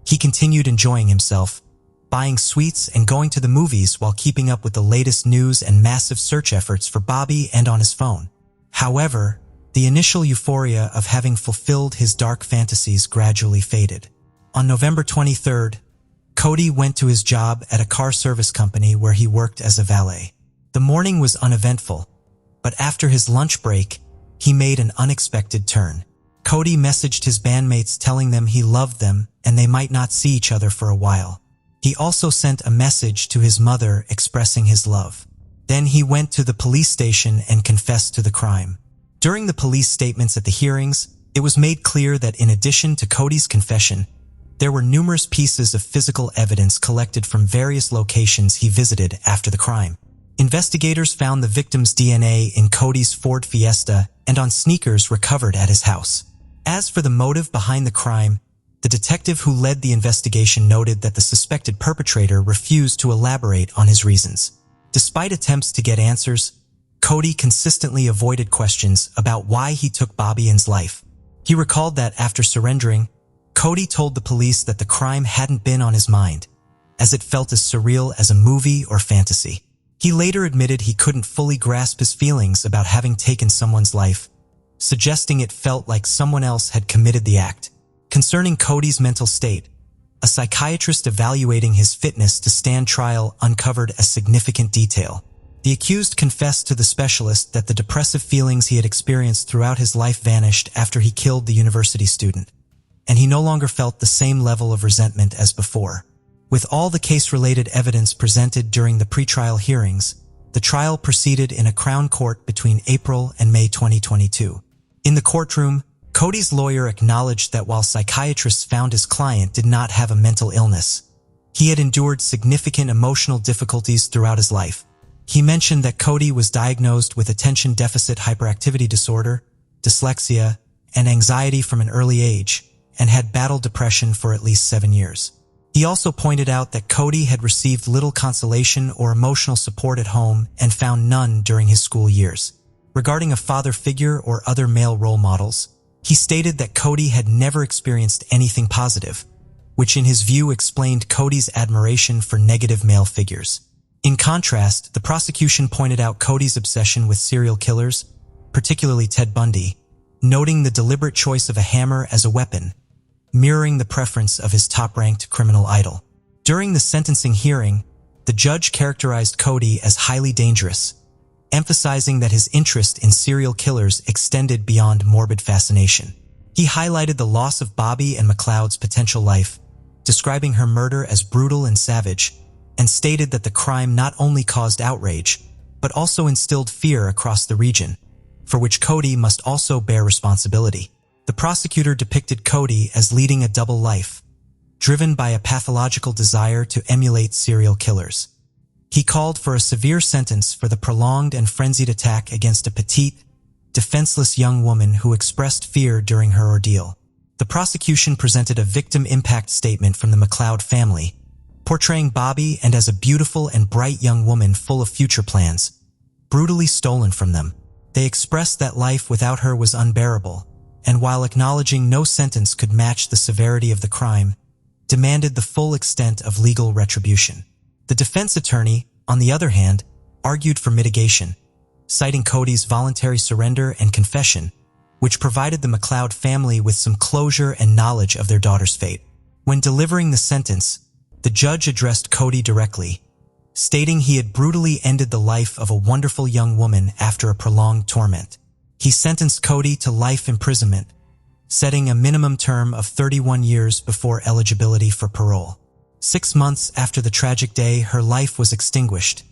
he continued enjoying himself, buying sweets and going to the movies while keeping up with the latest news and massive search efforts for Bobby and on his phone. However, the initial euphoria of having fulfilled his dark fantasies gradually faded. On November 23rd, Cody went to his job at a car service company where he worked as a valet. The morning was uneventful, but after his lunch break, he made an unexpected turn. Cody messaged his bandmates telling them he loved them and they might not see each other for a while. He also sent a message to his mother expressing his love. Then he went to the police station and confessed to the crime. During the police statements at the hearings, it was made clear that in addition to Cody's confession, there were numerous pieces of physical evidence collected from various locations he visited after the crime. Investigators found the victim's DNA in Cody's Ford Fiesta and on sneakers recovered at his house. As for the motive behind the crime, the detective who led the investigation noted that the suspected perpetrator refused to elaborate on his reasons. Despite attempts to get answers, Cody consistently avoided questions about why he took Bobby's life. He recalled that after surrendering, Cody told the police that the crime hadn't been on his mind, as it felt as surreal as a movie or fantasy. He later admitted he couldn't fully grasp his feelings about having taken someone's life, suggesting it felt like someone else had committed the act. Concerning Cody's mental state, a psychiatrist evaluating his fitness to stand trial uncovered a significant detail. The accused confessed to the specialist that the depressive feelings he had experienced throughout his life vanished after he killed the university student, and he no longer felt the same level of resentment as before. With all the case-related evidence presented during the pretrial hearings, the trial proceeded in a Crown court between April and May 2022. In the courtroom, Cody's lawyer acknowledged that while psychiatrists found his client did not have a mental illness, he had endured significant emotional difficulties throughout his life. He mentioned that Cody was diagnosed with attention deficit hyperactivity disorder, dyslexia, and anxiety from an early age, and had battled depression for at least 7 years. He also pointed out that Cody had received little consolation or emotional support at home and found none during his school years. Regarding a father figure or other male role models, he stated that Cody had never experienced anything positive, which in his view explained Cody's admiration for negative male figures. In contrast, the prosecution pointed out Cody's obsession with serial killers, particularly Ted Bundy, noting the deliberate choice of a hammer as a weapon, mirroring the preference of his top-ranked criminal idol. During the sentencing hearing, the judge characterized Cody as highly dangerous, emphasizing that his interest in serial killers extended beyond morbid fascination. He highlighted the loss of Bobby and McLeod's potential life, describing her murder as brutal and savage, and stated that the crime not only caused outrage, but also instilled fear across the region, for which Cody must also bear responsibility. The prosecutor depicted Cody as leading a double life, driven by a pathological desire to emulate serial killers. He called for a severe sentence for the prolonged and frenzied attack against a petite, defenseless young woman who expressed fear during her ordeal. The prosecution presented a victim impact statement from the McLeod family, portraying Bobby and as a beautiful and bright young woman full of future plans, brutally stolen from them. They expressed that life without her was unbearable, and while acknowledging no sentence could match the severity of the crime, demanded the full extent of legal retribution. The defense attorney, on the other hand, argued for mitigation, citing Cody's voluntary surrender and confession, which provided the McLeod family with some closure and knowledge of their daughter's fate. When delivering the sentence, the judge addressed Cody directly, stating he had brutally ended the life of a wonderful young woman after a prolonged torment. He sentenced Cody to life imprisonment, setting a minimum term of 31 years before eligibility for parole. 6 months after the tragic day, her life was extinguished.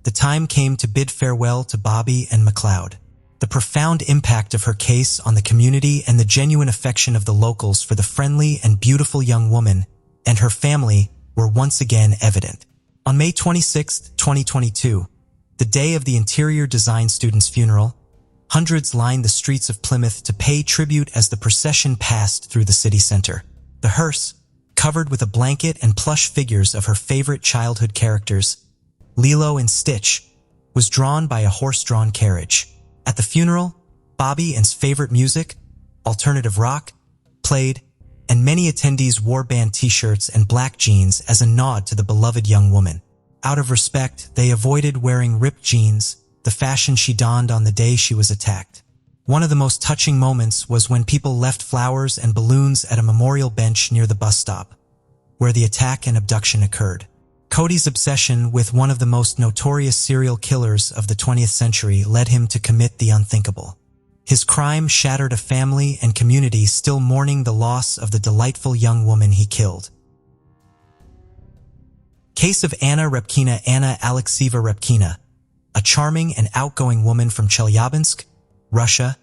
The time came to bid farewell to Bobby and McLeod. The profound impact of her case on the community and the genuine affection of the locals for the friendly and beautiful young woman and her family were once again evident. On May 26, 2022, the day of the interior design student's funeral, hundreds lined the streets of Plymouth to pay tribute as the procession passed through the city center. The hearse, covered with a blanket and plush figures of her favorite childhood characters, Lilo and Stitch, was drawn by a horse-drawn carriage. At the funeral, Bobby and's favorite music, alternative rock, played, and many attendees wore band t-shirts and black jeans as a nod to the beloved young woman. Out of respect, they avoided wearing ripped jeans, the fashion she donned on the day she was attacked. One of the most touching moments was when people left flowers and balloons at a memorial bench near the bus stop, where the attack and abduction occurred. Cody's obsession with one of the most notorious serial killers of the 20th century led him to commit the unthinkable. His crime shattered a family and community still mourning the loss of the delightful young woman he killed. Case of Anna Repkina. Anna Alexieva Repkina, a charming and outgoing woman from Chelyabinsk, Russia,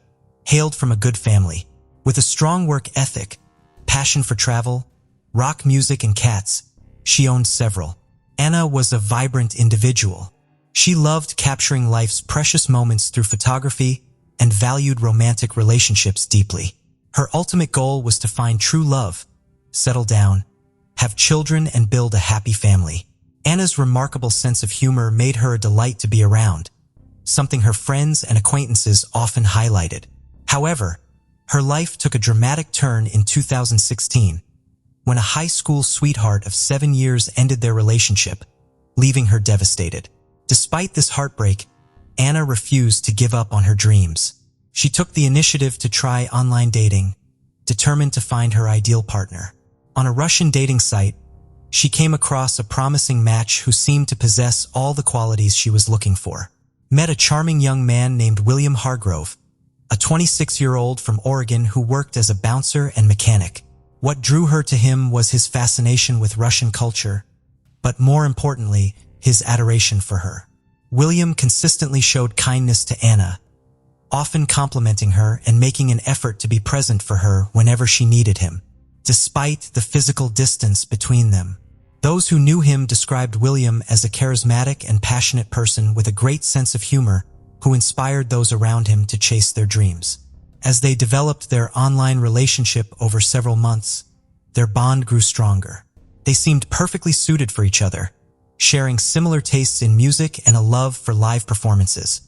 hailed from a good family. With a strong work ethic, passion for travel, rock music and cats, she owned several. Anna was a vibrant individual. She loved capturing life's precious moments through photography and valued romantic relationships deeply. Her ultimate goal was to find true love, settle down, have children and build a happy family. Anna's remarkable sense of humor made her a delight to be around, something her friends and acquaintances often highlighted. However, her life took a dramatic turn in 2016, when a high school sweetheart of 7 years ended their relationship, leaving her devastated. Despite this heartbreak, Anna refused to give up on her dreams. She took the initiative to try online dating, determined to find her ideal partner. On a Russian dating site, she came across a promising match who seemed to possess all the qualities she was looking for. Met a charming young man named William Hargrove, a 26-year-old from Oregon who worked as a bouncer and mechanic. What drew her to him was his fascination with Russian culture, but more importantly, his adoration for her. William consistently showed kindness to Anna, often complimenting her and making an effort to be present for her whenever she needed him. Despite the physical distance between them, those who knew him described William as a charismatic and passionate person with a great sense of humor who inspired those around him to chase their dreams. As they developed their online relationship over several months, their bond grew stronger. They seemed perfectly suited for each other, sharing similar tastes in music and a love for live performances,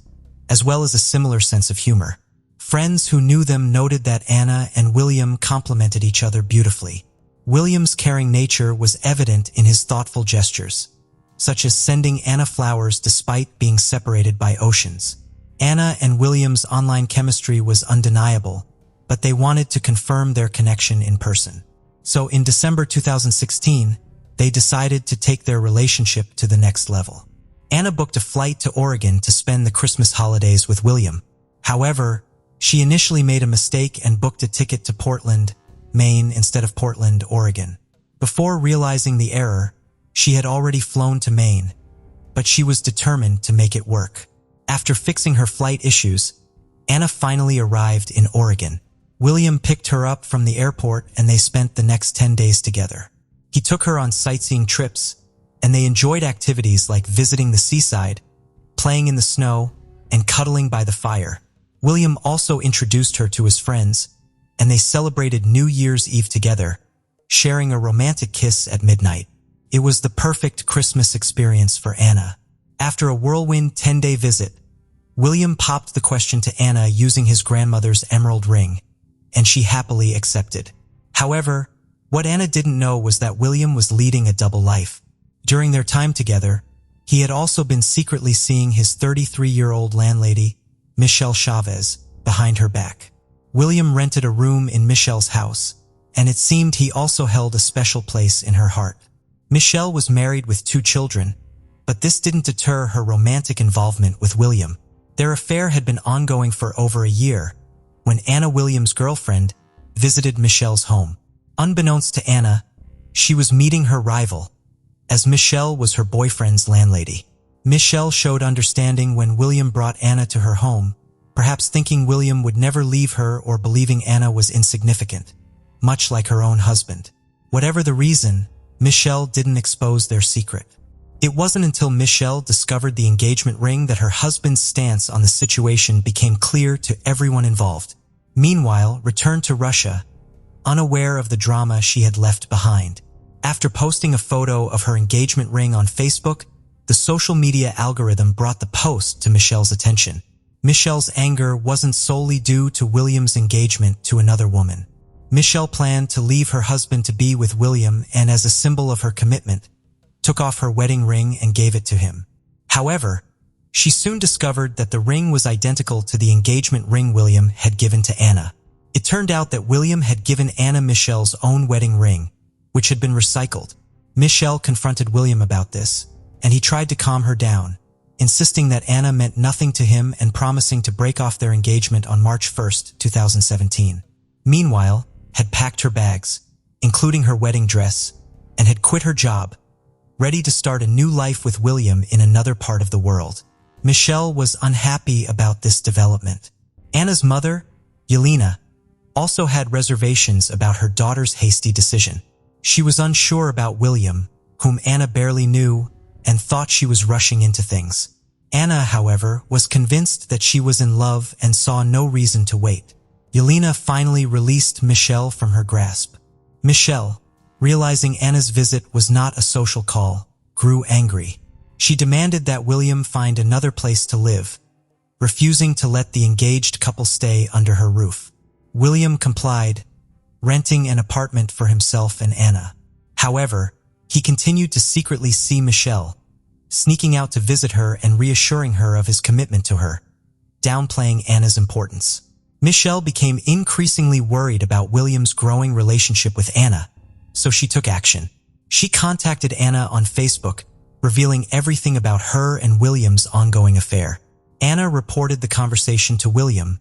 as well as a similar sense of humor. Friends who knew them noted that Anna and William complemented each other beautifully. William's caring nature was evident in his thoughtful gestures, such as sending Anna flowers despite being separated by oceans. Anna and William's online chemistry was undeniable, but they wanted to confirm their connection in person. So in December 2016, they decided to take their relationship to the next level. Anna booked a flight to Oregon to spend the Christmas holidays with William. However, she initially made a mistake and booked a ticket to Portland, Maine instead of Portland, Oregon. Before realizing the error, she had already flown to Maine, but she was determined to make it work. After fixing her flight issues, Anna finally arrived in Oregon. William picked her up from the airport and they spent the next 10 days together. He took her on sightseeing trips, and they enjoyed activities like visiting the seaside, playing in the snow, and cuddling by the fire. William also introduced her to his friends, and they celebrated New Year's Eve together, sharing a romantic kiss at midnight. It was the perfect Christmas experience for Anna. After a whirlwind 10-day visit, William popped the question to Anna using his grandmother's emerald ring, and she happily accepted. However, what Anna didn't know was that William was leading a double life. During their time together, he had also been secretly seeing his 33-year-old landlady, Michelle Chavez, behind her back. William rented a room in Michelle's house, and it seemed he also held a special place in her heart. Michelle was married with 2 children, but this didn't deter her romantic involvement with William. Their affair had been ongoing for over a year when Anna, William's girlfriend, visited Michelle's home. Unbeknownst to Anna, she was meeting her rival, as Michelle was her boyfriend's landlady. Michelle showed understanding when William brought Anna to her home, perhaps thinking William would never leave her or believing Anna was insignificant, much like her own husband. Whatever the reason, Michelle didn't expose their secret. It wasn't until Michelle discovered the engagement ring that her husband's stance on the situation became clear to everyone involved. Meanwhile, returned to Russia, unaware of the drama she had left behind. After posting a photo of her engagement ring on Facebook, the social media algorithm brought the post to Michelle's attention. Michelle's anger wasn't solely due to William's engagement to another woman. Michelle planned to leave her husband to be with William, and as a symbol of her commitment, took off her wedding ring and gave it to him. However, she soon discovered that the ring was identical to the engagement ring William had given to Anna. It turned out that William had given Anna Michelle's own wedding ring, which had been recycled. Michelle confronted William about this, and he tried to calm her down, insisting that Anna meant nothing to him and promising to break off their engagement on March 1, 2017. Meanwhile, had packed her bags, including her wedding dress, and had quit her job, ready to start a new life with William in another part of the world. Michelle was unhappy about this development. Anna's mother, Yelena, also had reservations about her daughter's hasty decision. She was unsure about William, whom Anna barely knew, and thought she was rushing into things. Anna, however, was convinced that she was in love and saw no reason to wait. Yelena finally released Michelle from her grasp. Michelle, realizing Anna's visit was not a social call, grew angry. She demanded that William find another place to live, refusing to let the engaged couple stay under her roof. William complied, renting an apartment for himself and Anna. However, he continued to secretly see Michelle, sneaking out to visit her and reassuring her of his commitment to her, downplaying Anna's importance. Michelle became increasingly worried about William's growing relationship with Anna, so she took action. She contacted Anna on Facebook, revealing everything about her and William's ongoing affair. Anna reported the conversation to William,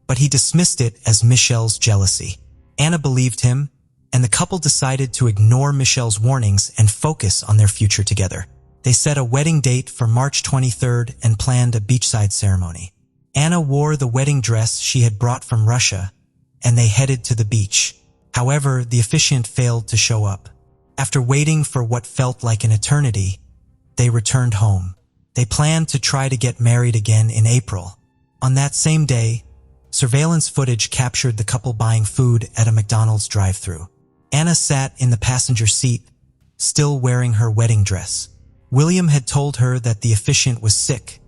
but he dismissed it as Michelle's jealousy. Anna believed him, and the couple decided to ignore Michelle's warnings and focus on their future together. They set a wedding date for March 23rd and planned a beachside ceremony. Anna wore the wedding dress she had brought from Russia, and they headed to the beach. However, the officiant failed to show up. After waiting for what felt like an eternity, they returned home. They planned to try to get married again in April. On that same day, surveillance footage captured the couple buying food at a McDonald's drive-thru. Anna sat in the passenger seat, still wearing her wedding dress. William had told her that the officiant was sick,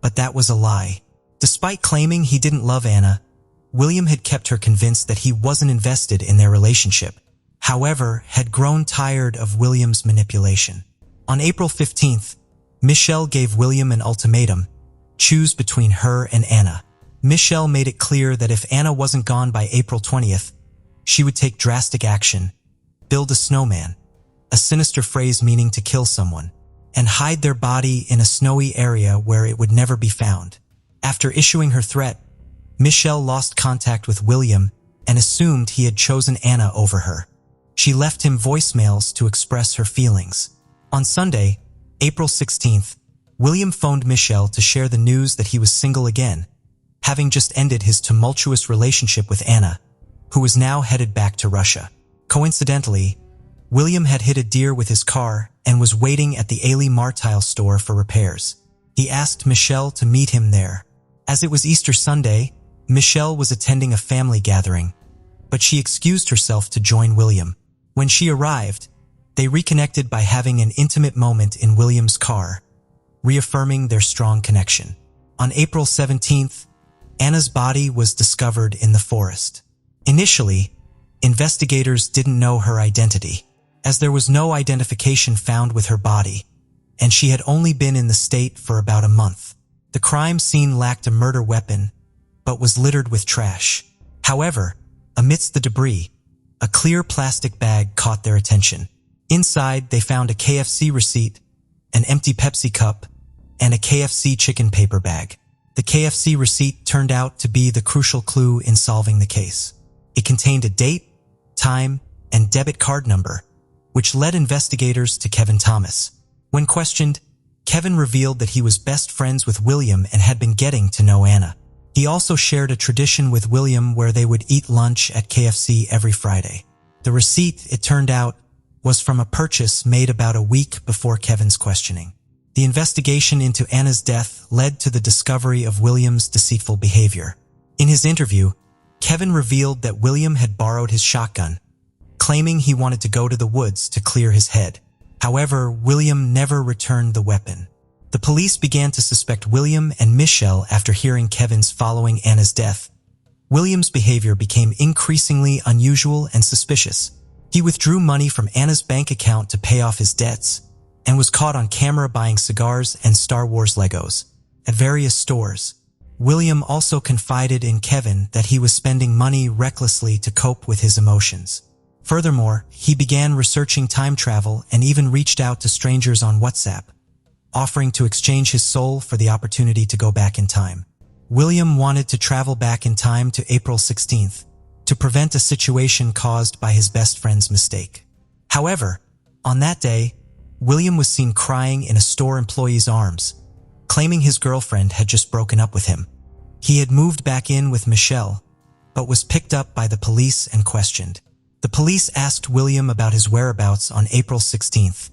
but that was a lie. Despite claiming he didn't love Anna, William had kept her convinced that he wasn't invested in their relationship. However, had grown tired of William's manipulation. On April 15th, Michelle gave William an ultimatum: choose between her and Anna. Michelle made it clear that if Anna wasn't gone by April 20th, she would take drastic action, build a snowman, a sinister phrase meaning to kill someone, and hide their body in a snowy area where it would never be found. After issuing her threat, Michelle lost contact with William and assumed he had chosen Anna over her. She left him voicemails to express her feelings. On Sunday, April 16th, William phoned Michelle to share the news that he was single again, having just ended his tumultuous relationship with Anna, who was now headed back to Russia. Coincidentally, William had hit a deer with his car and was waiting at the Ailey Martile store for repairs. He asked Michelle to meet him there. As it was Easter Sunday, Michelle was attending a family gathering, but she excused herself to join William. When she arrived, they reconnected by having an intimate moment in William's car, reaffirming their strong connection. On April 17th, Anna's body was discovered in the forest. Initially, investigators didn't know her identity, as there was no identification found with her body, and she had only been in the state for about a month. The crime scene lacked a murder weapon, but was littered with trash. However, amidst the debris, a clear plastic bag caught their attention. Inside, they found a KFC receipt, an empty Pepsi cup, and a KFC chicken paper bag. The KFC receipt turned out to be the crucial clue in solving the case. It contained a date, time, and debit card number, which led investigators to Kevin Thomas. When questioned, Kevin revealed that he was best friends with William and had been getting to know Anna. He also shared a tradition with William where they would eat lunch at KFC every Friday. The receipt, it turned out, was from a purchase made about a week before Kevin's questioning. The investigation into Anna's death led to the discovery of William's deceitful behavior. In his interview, Kevin revealed that William had borrowed his shotgun, claiming he wanted to go to the woods to clear his head. However, William never returned the weapon. The police began to suspect William and Michelle after hearing Kevin's following Anna's death. William's behavior became increasingly unusual and suspicious. He withdrew money from Anna's bank account to pay off his debts, and was caught on camera buying cigars and Star Wars Legos at various stores. William also confided in Kevin that he was spending money recklessly to cope with his emotions. Furthermore, he began researching time travel and even reached out to strangers on WhatsApp, offering to exchange his soul for the opportunity to go back in time. William wanted to travel back in time to April 16th to prevent a situation caused by his best friend's mistake. However, on that day, William was seen crying in a store employee's arms, claiming his girlfriend had just broken up with him. He had moved back in with Michelle, but was picked up by the police and questioned. The police asked William about his whereabouts on April 16th,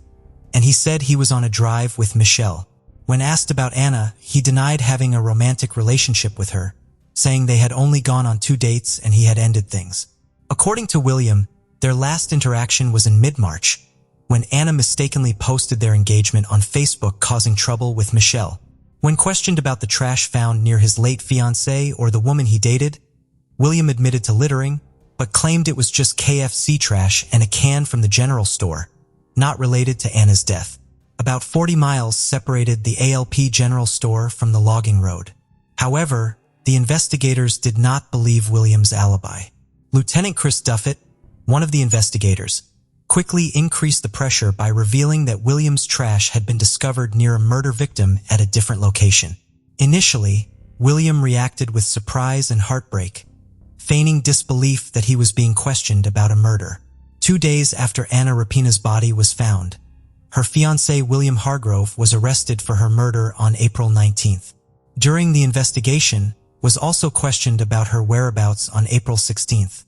and he said he was on a drive with Michelle. When asked about Anna, he denied having a romantic relationship with her, saying they had only gone on 2 dates and he had ended things. According to William, their last interaction was in mid-March, when Anna mistakenly posted their engagement on Facebook, causing trouble with Michelle. When questioned about the trash found near his late fiancée or the woman he dated, William admitted to littering, but claimed it was just KFC trash and a can from the general store, not related to Anna's death. About 40 miles separated the ALP general store from the logging road. However, the investigators did not believe William's alibi. Lieutenant Chris Duffett, one of the investigators, quickly increased the pressure by revealing that William's trash had been discovered near a murder victim at a different location. Initially, William reacted with surprise and heartbreak, feigning disbelief that he was being questioned about a murder. 2 days after Anna Rapina's body was found, her fiancé William Hargrove was arrested for her murder on April 19th. During the investigation, was also questioned about her whereabouts on April 16th,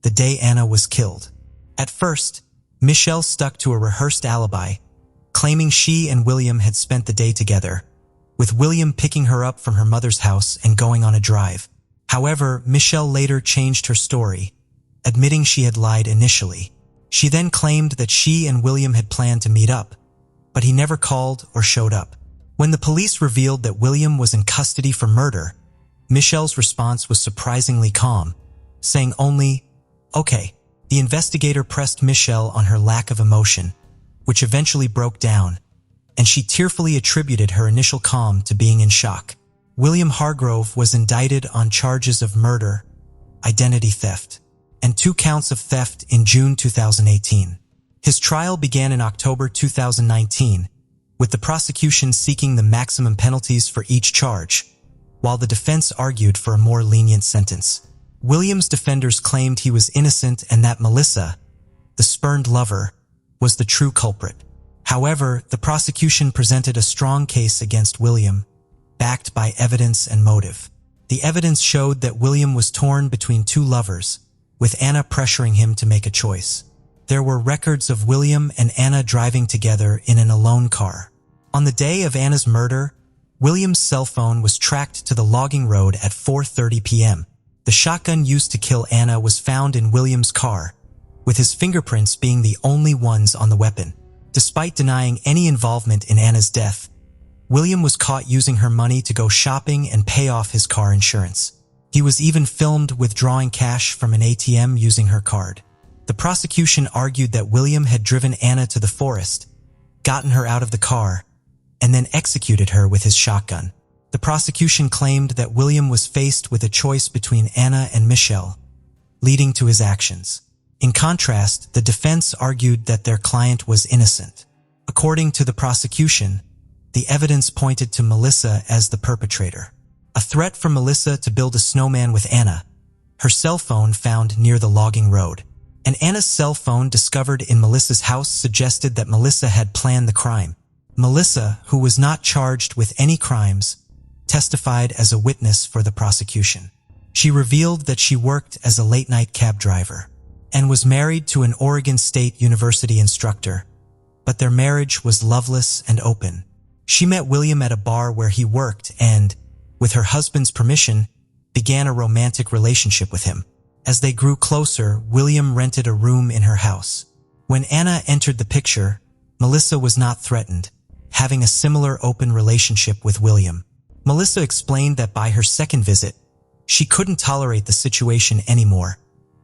the day Anna was killed. At first, Michelle stuck to a rehearsed alibi, claiming she and William had spent the day together, with William picking her up from her mother's house and going on a drive. However, Michelle later changed her story, admitting she had lied initially. She then claimed that she and William had planned to meet up, but he never called or showed up. When the police revealed that William was in custody for murder, Michelle's response was surprisingly calm, saying only, "Okay." The investigator pressed Michelle on her lack of emotion, which eventually broke down, and she tearfully attributed her initial calm to being in shock. William Hargrove was indicted on charges of murder, identity theft, and 2 counts of theft in June 2018. His trial began in October 2019, with the prosecution seeking the maximum penalties for each charge, while the defense argued for a more lenient sentence. William's defenders claimed he was innocent and that Melissa, the spurned lover, was the true culprit. However, the prosecution presented a strong case against William, backed by evidence and motive. The evidence showed that William was torn between 2 lovers, with Anna pressuring him to make a choice. There were records of William and Anna driving together in an alone car. On the day of Anna's murder, William's cell phone was tracked to the logging road at 4:30 p.m. The shotgun used to kill Anna was found in William's car, with his fingerprints being the only ones on the weapon. Despite denying any involvement in Anna's death, William was caught using her money to go shopping and pay off his car insurance. He was even filmed withdrawing cash from an ATM using her card. The prosecution argued that William had driven Anna to the forest, gotten her out of the car, and then executed her with his shotgun. The prosecution claimed that William was faced with a choice between Anna and Michelle, leading to his actions. In contrast, the defense argued that their client was innocent. According to the prosecution, the evidence pointed to Melissa as the perpetrator. A threat from Melissa to build a snowman with Anna, her cell phone found near the logging road, and Anna's cell phone discovered in Melissa's house suggested that Melissa had planned the crime. Melissa, who was not charged with any crimes, testified as a witness for the prosecution. She revealed that she worked as a late-night cab driver and was married to an Oregon State University instructor, but their marriage was loveless and open. She met William at a bar where he worked and, with her husband's permission, began a romantic relationship with him. As they grew closer, William rented a room in her house. When Anna entered the picture, Melissa was not threatened, having a similar open relationship with William. Melissa explained that by her second visit, she couldn't tolerate the situation anymore,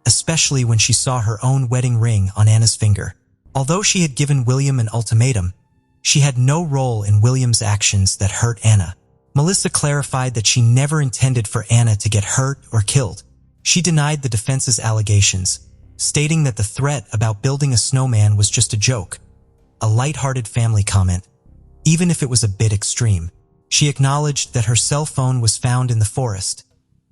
especially when she saw her own wedding ring on Anna's finger. Although she had given William an ultimatum, she had no role in William's actions that hurt Anna. Melissa clarified that she never intended for Anna to get hurt or killed. She denied the defense's allegations, stating that the threat about building a snowman was just a joke, a light-hearted family comment, even if it was a bit extreme. She acknowledged that her cell phone was found in the forest,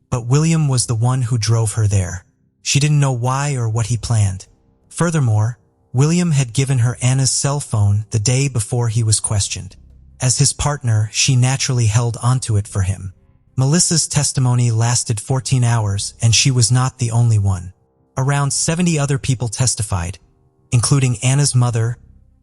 but William was the one who drove her there. She didn't know why or what he planned. Furthermore, William had given her Anna's cell phone the day before he was questioned. As his partner, she naturally held onto it for him. Melissa's testimony lasted 14 hours, and she was not the only one. Around 70 other people testified, including Anna's mother,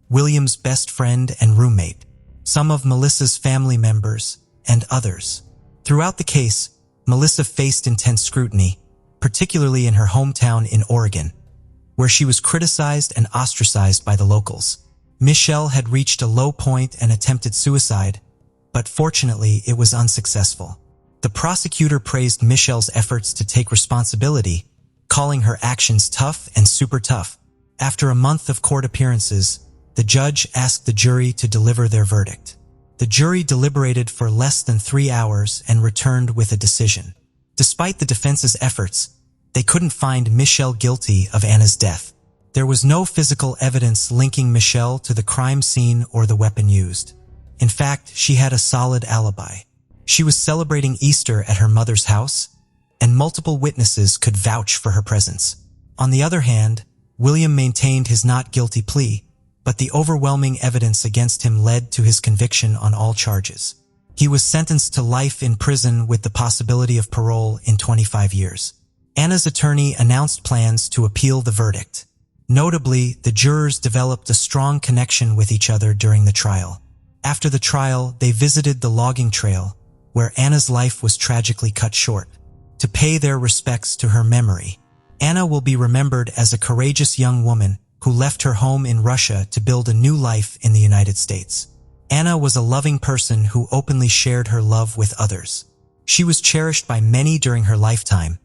William's best friend and roommate, some of Melissa's family members, and others. Throughout the case, Melissa faced intense scrutiny, particularly in her hometown in Oregon, where she was criticized and ostracized by the locals. Michelle had reached a low point and attempted suicide, but fortunately it was unsuccessful. The prosecutor praised Michelle's efforts to take responsibility, calling her actions tough and super tough. After a month of court appearances, the judge asked the jury to deliver their verdict. The jury deliberated for less than 3 hours and returned with a decision. Despite the defense's efforts, they couldn't find Michelle guilty of Anna's death. There was no physical evidence linking Michelle to the crime scene or the weapon used. In fact, she had a solid alibi. She was celebrating Easter at her mother's house, and multiple witnesses could vouch for her presence. On the other hand, William maintained his not guilty plea, but the overwhelming evidence against him led to his conviction on all charges. He was sentenced to life in prison with the possibility of parole in 25 years. Anna's attorney announced plans to appeal the verdict. Notably, the jurors developed a strong connection with each other during the trial. After the trial, they visited the logging trail, where Anna's life was tragically cut short, to pay their respects to her memory. Anna will be remembered as a courageous young woman who left her home in Russia to build a new life in the United States. Anna was a loving person who openly shared her love with others. She was cherished by many during her lifetime,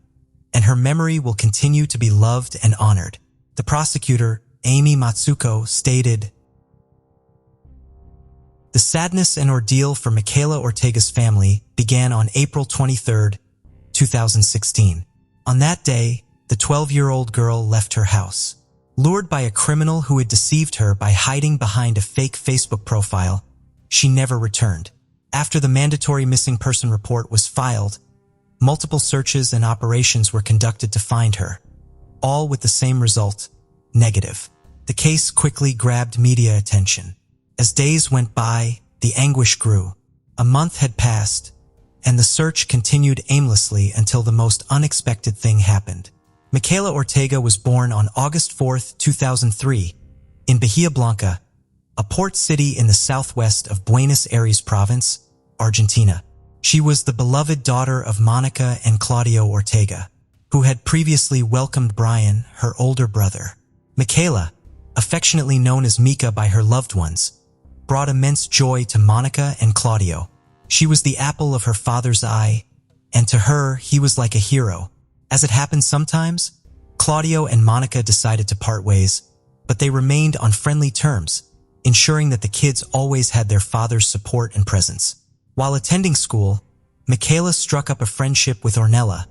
and her memory will continue to be loved and honored. The prosecutor, Amy Matsuko, stated, "The sadness and ordeal for Michaela Ortega's family began on April 23, 2016. On that day, the 12-year-old girl left her house. Lured by a criminal who had deceived her by hiding behind a fake Facebook profile, she never returned. After the mandatory missing person report was filed, multiple searches and operations were conducted to find her, all with the same result, negative. The case quickly grabbed media attention. As days went by, the anguish grew. A month had passed, and the search continued aimlessly until the most unexpected thing happened. Micaela Ortega was born on August 4, 2003, in Bahia Blanca, a port city in the southwest of Buenos Aires province, Argentina. She was the beloved daughter of Monica and Claudio Ortega, who had previously welcomed Brian, her older brother. Micaela, affectionately known as Mika by her loved ones, brought immense joy to Monica and Claudio. She was the apple of her father's eye, and to her, he was like a hero. As it happens sometimes, Claudio and Monica decided to part ways, but they remained on friendly terms, ensuring that the kids always had their father's support and presence. While attending school, Micaela struck up a friendship with Ornella,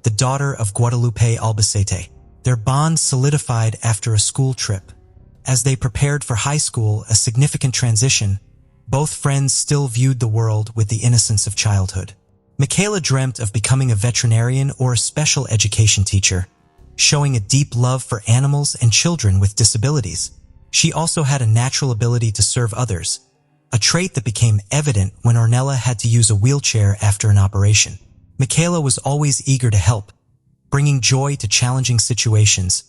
the daughter of Guadalupe Albacete. Their bond solidified after a school trip. As they prepared for high school, a significant transition, both friends still viewed the world with the innocence of childhood. Micaela dreamt of becoming a veterinarian or a special education teacher, showing a deep love for animals and children with disabilities. She also had a natural ability to serve others, a trait that became evident when Ornella had to use a wheelchair after an operation. Micaela was always eager to help, bringing joy to challenging situations,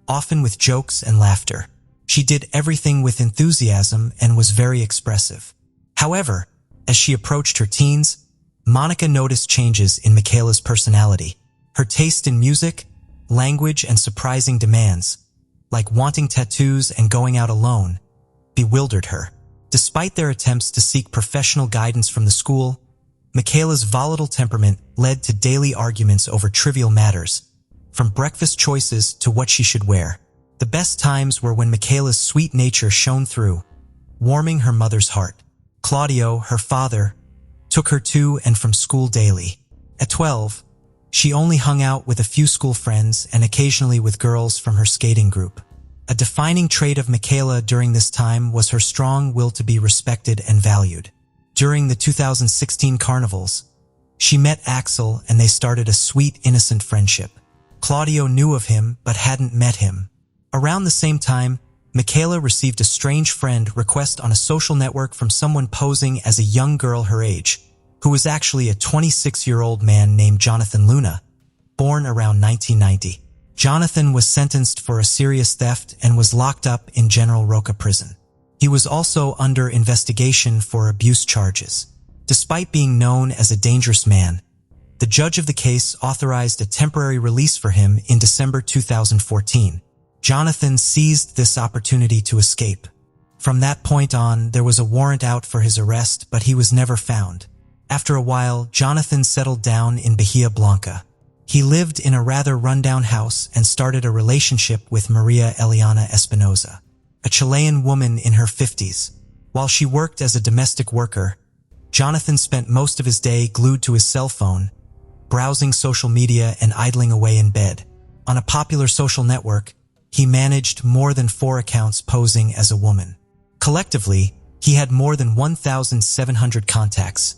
often with jokes and laughter. She did everything with enthusiasm and was very expressive. However, as she approached her teens, Monica noticed changes in Micaela's personality. Her taste in music, language, and surprising demands, like wanting tattoos and going out alone, bewildered her. Despite their attempts to seek professional guidance from the school, Micaela's volatile temperament led to daily arguments over trivial matters, from breakfast choices to what she should wear. The best times were when Micaela's sweet nature shone through, warming her mother's heart. Claudio, her father, took her to and from school daily. At 12, she only hung out with a few school friends and occasionally with girls from her skating group. A defining trait of Micaela during this time was her strong will to be respected and valued. During the 2016 carnivals, she met Axel and they started a sweet, innocent friendship. Claudio knew of him but hadn't met him. Around the same time, Micaela received a strange friend request on a social network from someone posing as a young girl her age, who was actually a 26-year-old man named Jonathan Luna, born around 1990. Jonathan was sentenced for a serious theft and was locked up in General Roca prison. He was also under investigation for abuse charges. Despite being known as a dangerous man, the judge of the case authorized a temporary release for him in December 2014. Jonathan seized this opportunity to escape. From that point on, there was a warrant out for his arrest, but he was never found. After a while, Jonathan settled down in Bahia Blanca. He lived in a rather rundown house and started a relationship with Maria Eliana Espinoza, a Chilean woman in her 50s. While she worked as a domestic worker, Jonathan spent most of his day glued to his cell phone, browsing social media and idling away in bed. On a popular social network, he managed more than 4 accounts posing as a woman. Collectively, he had more than 1,700 contacts,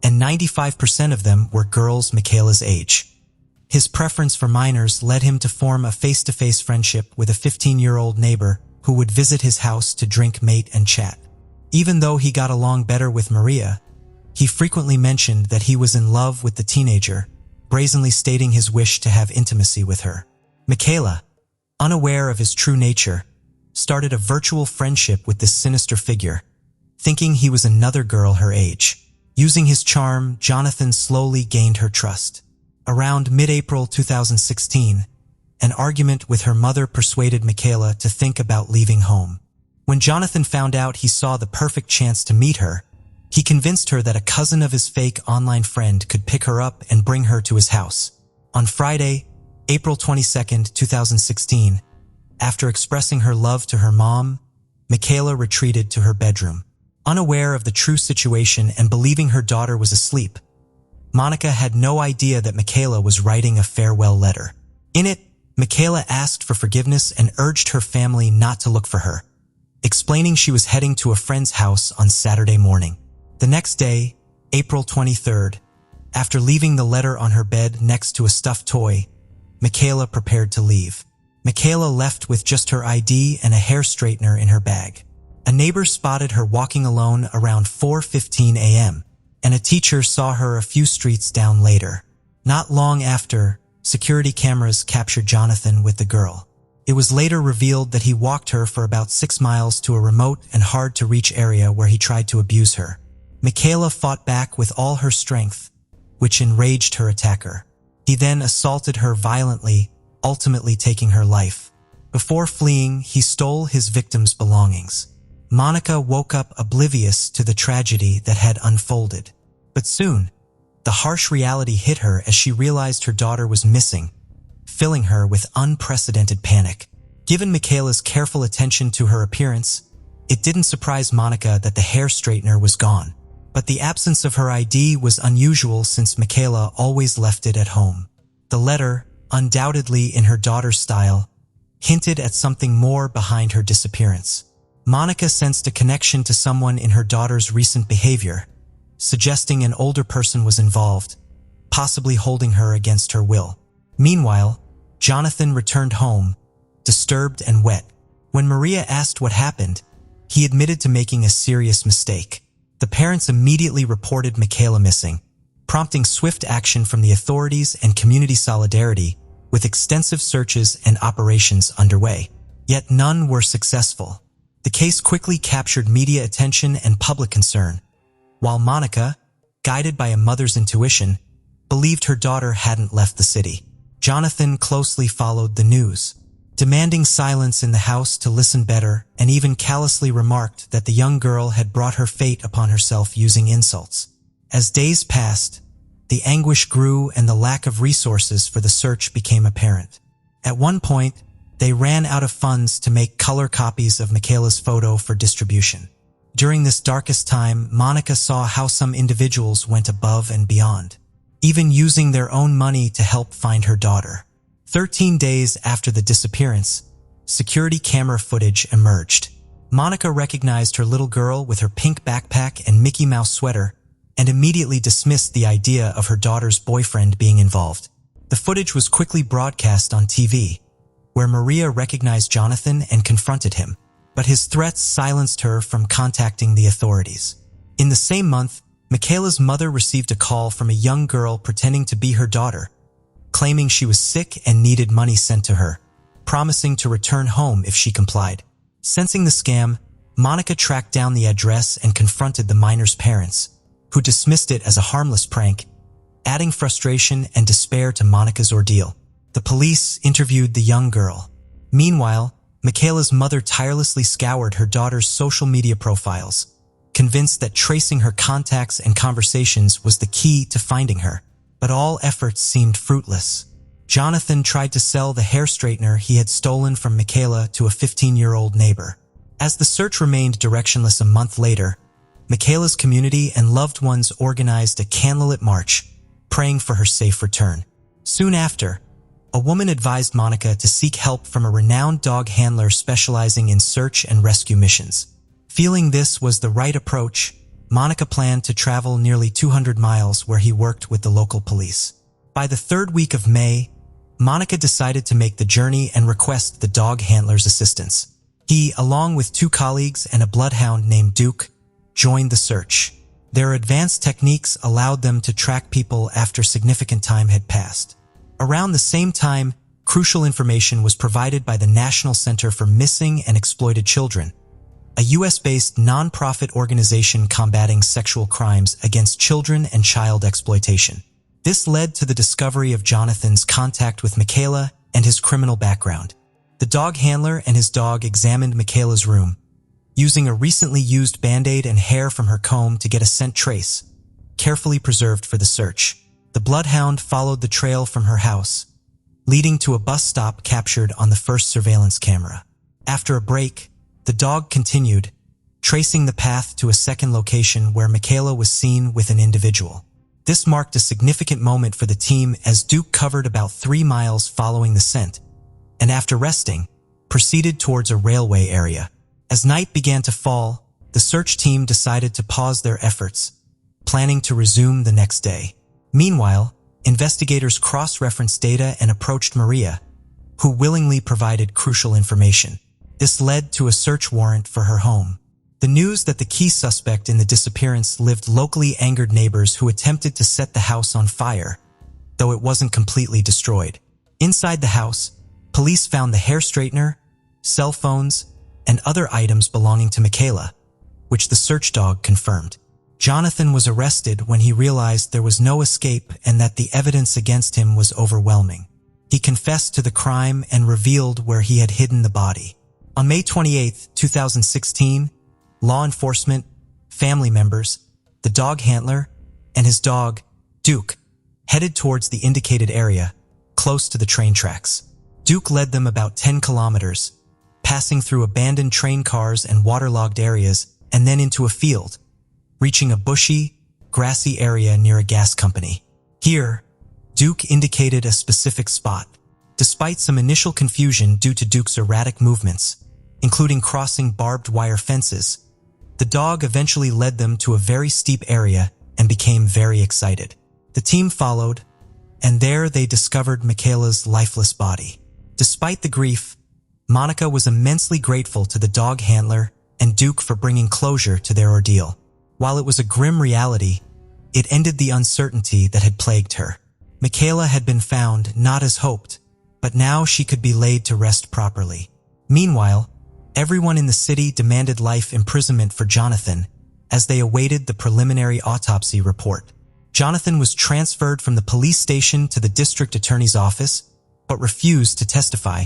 and 95% of them were girls Micaela's age. His preference for minors led him to form a face-to-face friendship with a 15-year-old neighbor who would visit his house to drink, mate, and chat. Even though he got along better with Maria, he frequently mentioned that he was in love with the teenager, brazenly stating his wish to have intimacy with her. Micaela, unaware of his true nature, started a virtual friendship with this sinister figure, thinking he was another girl her age. Using his charm, Jonathan slowly gained her trust. Around mid-April 2016, an argument with her mother persuaded Micaela to think about leaving home. When Jonathan found out he saw the perfect chance to meet her, he convinced her that a cousin of his fake online friend could pick her up and bring her to his house. On Friday, April 22, 2016, after expressing her love to her mom, Micaela retreated to her bedroom. Unaware of the true situation and believing her daughter was asleep, Monica had no idea that Micaela was writing a farewell letter. In it, Micaela asked for forgiveness and urged her family not to look for her, explaining she was heading to a friend's house on Saturday morning. The next day, April 23rd, after leaving the letter on her bed next to a stuffed toy, Micaela prepared to leave. Micaela left with just her ID and a hair straightener in her bag. A neighbor spotted her walking alone around 4:15 a.m., and a teacher saw her a few streets down later. Not long after, security cameras captured Jonathan with the girl. It was later revealed that he walked her for about 6 miles to a remote and hard-to-reach area where he tried to abuse her. Michaela fought back with all her strength, which enraged her attacker. He then assaulted her violently, ultimately taking her life. Before fleeing, he stole his victim's belongings. Monica woke up oblivious to the tragedy that had unfolded. But soon, the harsh reality hit her as she realized her daughter was missing, filling her with unprecedented panic. Given Michaela's careful attention to her appearance, it didn't surprise Monica that the hair straightener was gone. But the absence of her ID was unusual since Michaela always left it at home. The letter, undoubtedly in her daughter's style, hinted at something more behind her disappearance. Monica sensed a connection to someone in her daughter's recent behavior, suggesting an older person was involved, possibly holding her against her will. Meanwhile, Jonathan returned home, disturbed and wet. When Maria asked what happened, he admitted to making a serious mistake. The parents immediately reported Michaela missing, prompting swift action from the authorities and community solidarity, with extensive searches and operations underway. Yet none were successful. The case quickly captured media attention and public concern, while Monica, guided by a mother's intuition, believed her daughter hadn't left the city. Jonathan closely followed the news, demanding silence in the house to listen better, and even callously remarked that the young girl had brought her fate upon herself using insults. As days passed, the anguish grew and the lack of resources for the search became apparent. At one point, they ran out of funds to make color copies of Michaela's photo for distribution. During this darkest time, Monica saw how some individuals went above and beyond, even using their own money to help find her daughter. 13 days after the disappearance, security camera footage emerged. Monica recognized her little girl with her pink backpack and Mickey Mouse sweater and immediately dismissed the idea of her daughter's boyfriend being involved. The footage was quickly broadcast on TV, where Maria recognized Jonathan and confronted him, but his threats silenced her from contacting the authorities. In the same month, Michaela's mother received a call from a young girl pretending to be her daughter, claiming she was sick and needed money sent to her, promising to return home if she complied. Sensing the scam, Monica tracked down the address and confronted the minor's parents, who dismissed it as a harmless prank, adding frustration and despair to Monica's ordeal. The police interviewed the young girl. Meanwhile, Michaela's mother tirelessly scoured her daughter's social media profiles, convinced that tracing her contacts and conversations was the key to finding her. But all efforts seemed fruitless. Jonathan tried to sell the hair straightener he had stolen from Michaela to a 15-year-old neighbor. As the search remained directionless a month later, Michaela's community and loved ones organized a candlelit march, praying for her safe return. Soon after, a woman advised Monica to seek help from a renowned dog handler specializing in search and rescue missions. Feeling this was the right approach, Monica planned to travel nearly 200 miles where he worked with the local police. By the 3rd week of May, Monica decided to make the journey and request the dog handler's assistance. He, along with 2 colleagues and a bloodhound named Duke, joined the search. Their advanced techniques allowed them to track people after significant time had passed. Around the same time, crucial information was provided by the National Center for Missing and Exploited Children, a US-based nonprofit organization combating sexual crimes against children and child exploitation. This led to the discovery of Jonathan's contact with Michaela and his criminal background. The dog handler and his dog examined Michaela's room, using a recently used Band-Aid and hair from her comb to get a scent trace, carefully preserved for the search. The bloodhound followed the trail from her house, leading to a bus stop captured on the first surveillance camera. After a break, the dog continued, tracing the path to a second location where Michaela was seen with an individual. This marked a significant moment for the team as Duke covered about 3 miles following the scent, and after resting, proceeded towards a railway area. As night began to fall, the search team decided to pause their efforts, planning to resume the next day. Meanwhile, investigators cross-referenced data and approached Maria, who willingly provided crucial information. This led to a search warrant for her home. The news that the key suspect in the disappearance lived locally angered neighbors who attempted to set the house on fire, though it wasn't completely destroyed. Inside the house, police found the hair straightener, cell phones, and other items belonging to Michaela, which the search dog confirmed. Jonathan was arrested when he realized there was no escape and that the evidence against him was overwhelming. He confessed to the crime and revealed where he had hidden the body. On May 28, 2016, law enforcement, family members, the dog handler, and his dog, Duke, headed towards the indicated area, close to the train tracks. Duke led them about 10 kilometers, passing through abandoned train cars and waterlogged areas, and then into a field, reaching a bushy, grassy area near a gas company. Here, Duke indicated a specific spot. Despite some initial confusion due to Duke's erratic movements, including crossing barbed wire fences, the dog eventually led them to a very steep area and became very excited. The team followed, and there they discovered Michaela's lifeless body. Despite the grief, Monica was immensely grateful to the dog handler and Duke for bringing closure to their ordeal. While it was a grim reality, it ended the uncertainty that had plagued her. Michaela had been found not as hoped, but now she could be laid to rest properly. Meanwhile, everyone in the city demanded life imprisonment for Jonathan as they awaited the preliminary autopsy report. Jonathan was transferred from the police station to the district attorney's office, but refused to testify,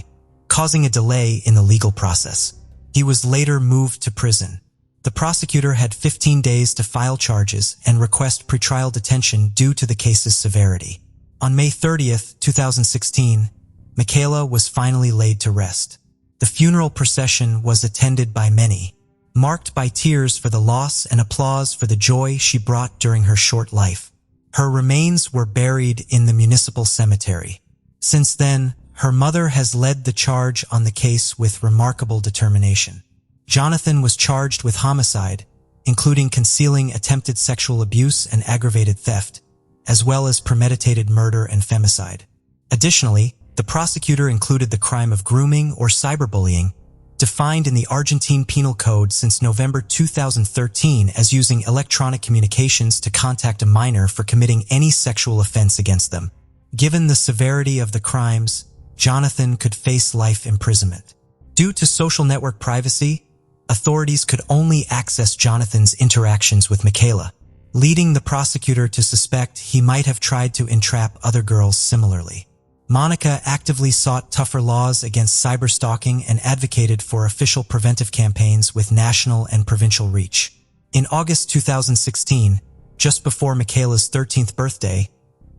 causing a delay in the legal process. He was later moved to prison. The prosecutor had 15 days to file charges and request pretrial detention due to the case's severity. On May 30, 2016, Michaela was finally laid to rest. The funeral procession was attended by many, marked by tears for the loss and applause for the joy she brought during her short life. Her remains were buried in the municipal cemetery. Since then, her mother has led the charge on the case with remarkable determination. Jonathan was charged with homicide, including concealing attempted sexual abuse and aggravated theft, as well as premeditated murder and femicide. Additionally, the prosecutor included the crime of grooming or cyberbullying, defined in the Argentine Penal Code since November 2013 as using electronic communications to contact a minor for committing any sexual offense against them. Given the severity of the crimes, Jonathan could face life imprisonment. Due to social network privacy, authorities could only access Jonathan's interactions with Michaela, leading the prosecutor to suspect he might have tried to entrap other girls similarly. Monica actively sought tougher laws against cyberstalking and advocated for official preventive campaigns with national and provincial reach. In August 2016, just before Michaela's 13th birthday,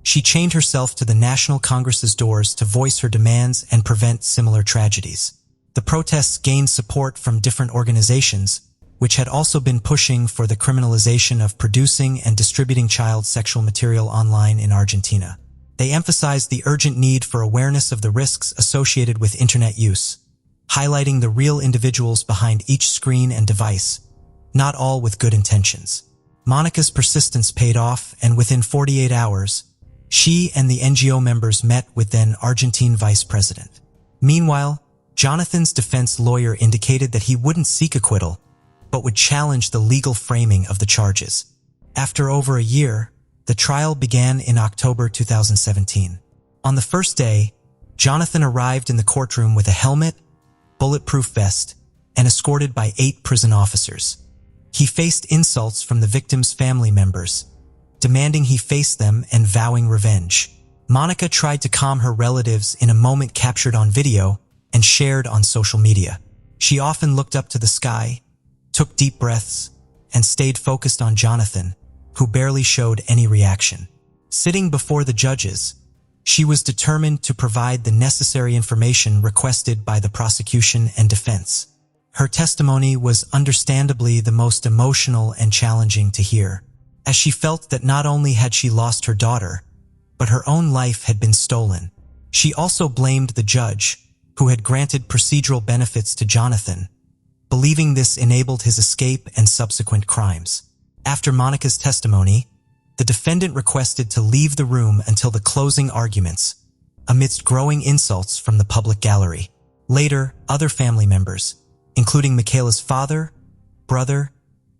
she chained herself to the National Congress's doors to voice her demands and prevent similar tragedies. The protests gained support from different organizations, which had also been pushing for the criminalization of producing and distributing child sexual material online in Argentina. They emphasized the urgent need for awareness of the risks associated with internet use, highlighting the real individuals behind each screen and device, not all with good intentions. Monica's persistence paid off, and within 48 hours, she and the NGO members met with then Argentine vice president. Meanwhile, Jonathan's defense lawyer indicated that he wouldn't seek acquittal, but would challenge the legal framing of the charges. After over a year, the trial began in October 2017. On the first day, Jonathan arrived in the courtroom with a helmet, bulletproof vest, and escorted by 8 prison officers. He faced insults from the victim's family members, demanding he face them and vowing revenge. Monica tried to calm her relatives in a moment captured on video and shared on social media. She often looked up to the sky, took deep breaths, and stayed focused on Jonathan, who barely showed any reaction. Sitting before the judges, she was determined to provide the necessary information requested by the prosecution and defense. Her testimony was understandably the most emotional and challenging to hear, as she felt that not only had she lost her daughter, but her own life had been stolen. She also blamed the judge, who had granted procedural benefits to Jonathan, believing this enabled his escape and subsequent crimes. After Monica's testimony, the defendant requested to leave the room until the closing arguments, amidst growing insults from the public gallery. Later, other family members, including Michaela's father, brother,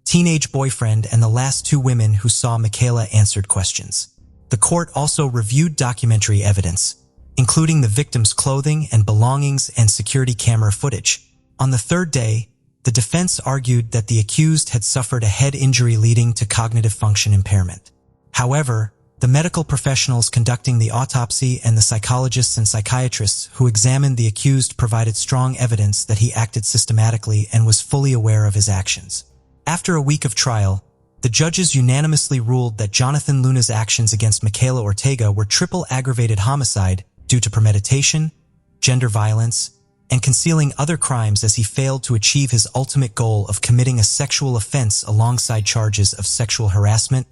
teenage boyfriend, and the last 2 women who saw Michaela, answered questions. The court also reviewed documentary evidence, including the victim's clothing and belongings and security camera footage. On the third day, the defense argued that the accused had suffered a head injury leading to cognitive function impairment. However, the medical professionals conducting the autopsy and the psychologists and psychiatrists who examined the accused provided strong evidence that he acted systematically and was fully aware of his actions. After a week of trial, the judges unanimously ruled that Jonathan Luna's actions against Michaela Ortega were triple aggravated homicide due to premeditation, gender violence, and concealing other crimes as he failed to achieve his ultimate goal of committing a sexual offense alongside charges of sexual harassment,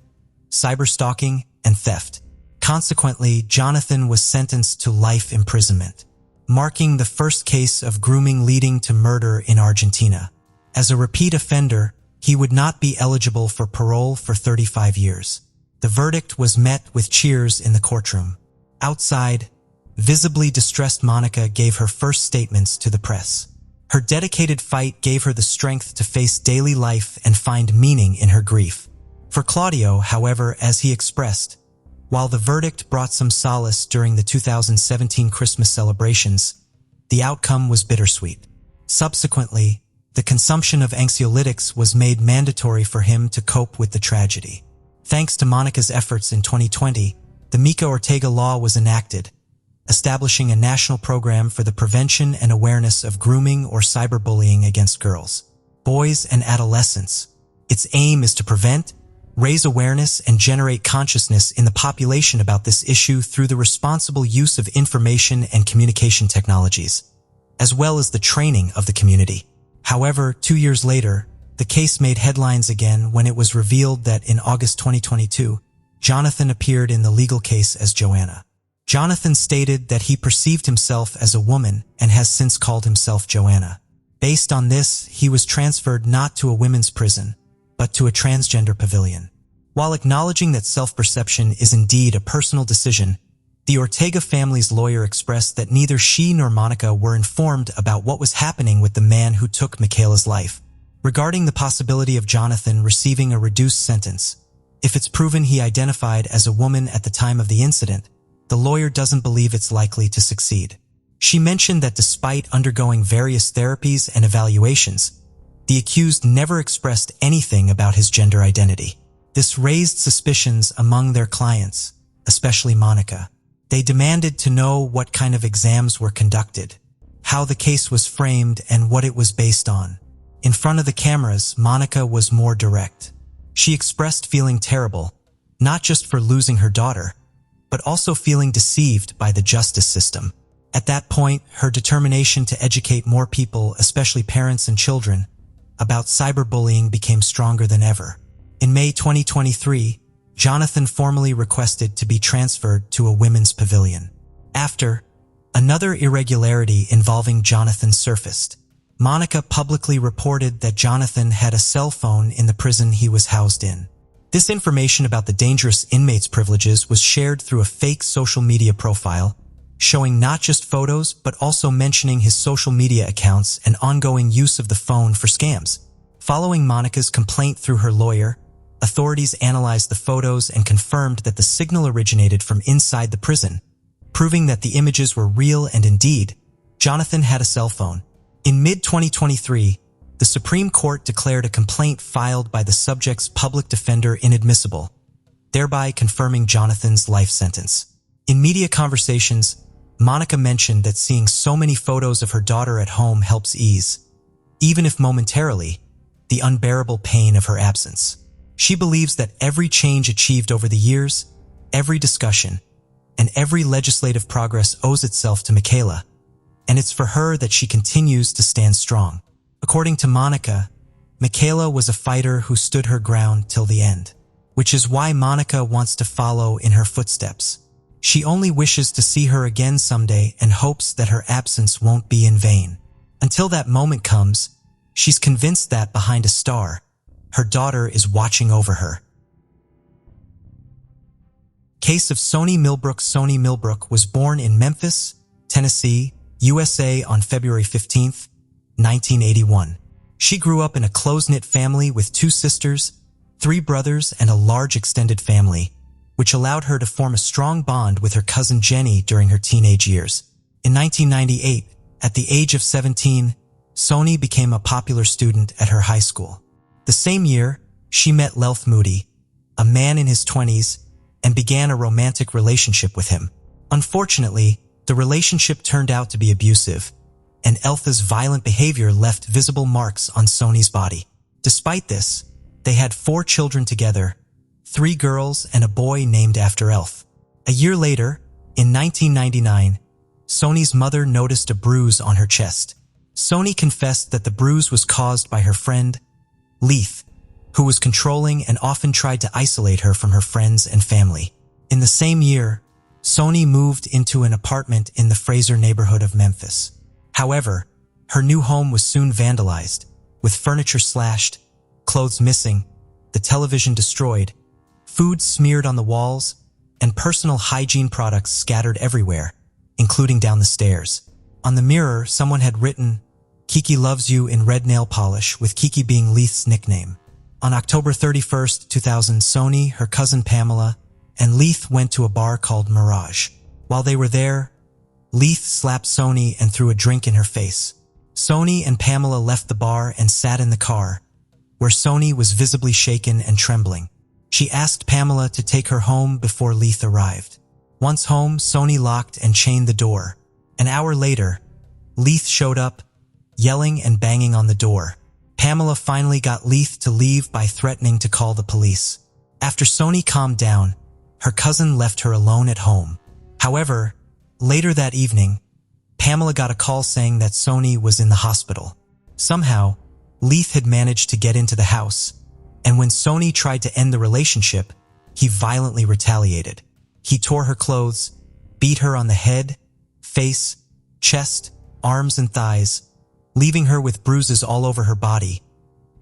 cyberstalking, and theft. Consequently, Jonathan was sentenced to life imprisonment, marking the first case of grooming leading to murder in Argentina. As a repeat offender, he would not be eligible for parole for 35 years. The verdict was met with cheers in the courtroom. Outside, visibly distressed Monica gave her first statements to the press. Her dedicated fight gave her the strength to face daily life and find meaning in her grief. For Claudio, however, as he expressed, while the verdict brought some solace during the 2017 Christmas celebrations, the outcome was bittersweet. Subsequently, the consumption of anxiolytics was made mandatory for him to cope with the tragedy. Thanks to Monica's efforts in 2020, the Mica Ortega Law was enacted, establishing a national program for the prevention and awareness of grooming or cyberbullying against girls, boys, and adolescents. Its aim is to prevent, raise awareness, and generate consciousness in the population about this issue through the responsible use of information and communication technologies, as well as the training of the community. However, 2 years later, the case made headlines again when it was revealed that in August 2022, Jonathan appeared in the legal case as Joanna. Jonathan stated that he perceived himself as a woman and has since called himself Joanna. Based on this, he was transferred not to a women's prison, but to a transgender pavilion. While acknowledging that self-perception is indeed a personal decision, the Ortega family's lawyer expressed that neither she nor Monica were informed about what was happening with the man who took Michaela's life. Regarding the possibility of Jonathan receiving a reduced sentence, if it's proven he identified as a woman at the time of the incident, the lawyer doesn't believe it's likely to succeed. She mentioned that despite undergoing various therapies and evaluations, the accused never expressed anything about his gender identity. This raised suspicions among their clients, especially Monica. They demanded to know what kind of exams were conducted, how the case was framed, and what it was based on. In front of the cameras, Monica was more direct. She expressed feeling terrible, not just for losing her daughter, but also feeling deceived by the justice system. At that point, her determination to educate more people, especially parents and children, about cyberbullying became stronger than ever. In May 2023, Jonathan formally requested to be transferred to a women's pavilion. After, another irregularity involving Jonathan surfaced. Monica publicly reported that Jonathan had a cell phone in the prison he was housed in. This information about the dangerous inmate's privileges was shared through a fake social media profile, showing not just photos but also mentioning his social media accounts and ongoing use of the phone for scams. Following Monica's complaint through her lawyer, authorities analyzed the photos and confirmed that the signal originated from inside the prison, proving that the images were real and indeed, Jonathan had a cell phone. In mid-2023, the Supreme Court declared a complaint filed by the subject's public defender inadmissible, thereby confirming Jonathan's life sentence. In media conversations, Monica mentioned that seeing so many photos of her daughter at home helps ease, even if momentarily, the unbearable pain of her absence. She believes that every change achieved over the years, every discussion, and every legislative progress owes itself to Michaela, and it's for her that she continues to stand strong. According to Monica, Michaela was a fighter who stood her ground till the end, which is why Monica wants to follow in her footsteps. She only wishes to see her again someday and hopes that her absence won't be in vain. Until that moment comes, she's convinced that behind a star, her daughter is watching over her. Case of Soni Millbrook. Soni Millbrook was born in Memphis, Tennessee, USA on February 15, 1981. She grew up in a close-knit family with 2 sisters, 3 brothers, and a large extended family, which allowed her to form a strong bond with her cousin Jenny during her teenage years. In 1998, at the age of 17, Sony became a popular student at her high school. The same year, she met Lelth Moody, a man in his 20s, and began a romantic relationship with him. Unfortunately, the relationship turned out to be abusive, and Eltha's violent behavior left visible marks on Sony's body. Despite this, they had 4 children together, 3 girls and a boy named after Elth. A year later, in 1999, Sony's mother noticed a bruise on her chest. Sony confessed that the bruise was caused by her friend, Leith, who was controlling and often tried to isolate her from her friends and family. In the same year, Sony moved into an apartment in the Fraser neighborhood of Memphis. However, her new home was soon vandalized, with furniture slashed, clothes missing, the television destroyed, food smeared on the walls, and personal hygiene products scattered everywhere, including down the stairs. On the mirror, someone had written, "Kiki loves you" in red nail polish, with Kiki being Leith's nickname. On October 31st, 2000, Sony, her cousin Pamela, and Leith went to a bar called Mirage. While they were there, Leith slapped Sony and threw a drink in her face. Sony and Pamela left the bar and sat in the car, where Sony was visibly shaken and trembling. She asked Pamela to take her home before Leith arrived. Once home, Sony locked and chained the door. An hour later, Leith showed up, yelling and banging on the door. Pamela finally got Leith to leave by threatening to call the police. After Sony calmed down, her cousin left her alone at home. However, later that evening, Pamela got a call saying that Sony was in the hospital. Somehow, Leith had managed to get into the house, and when Sony tried to end the relationship, he violently retaliated. He tore her clothes, beat her on the head, face, chest, arms, and thighs, leaving her with bruises all over her body,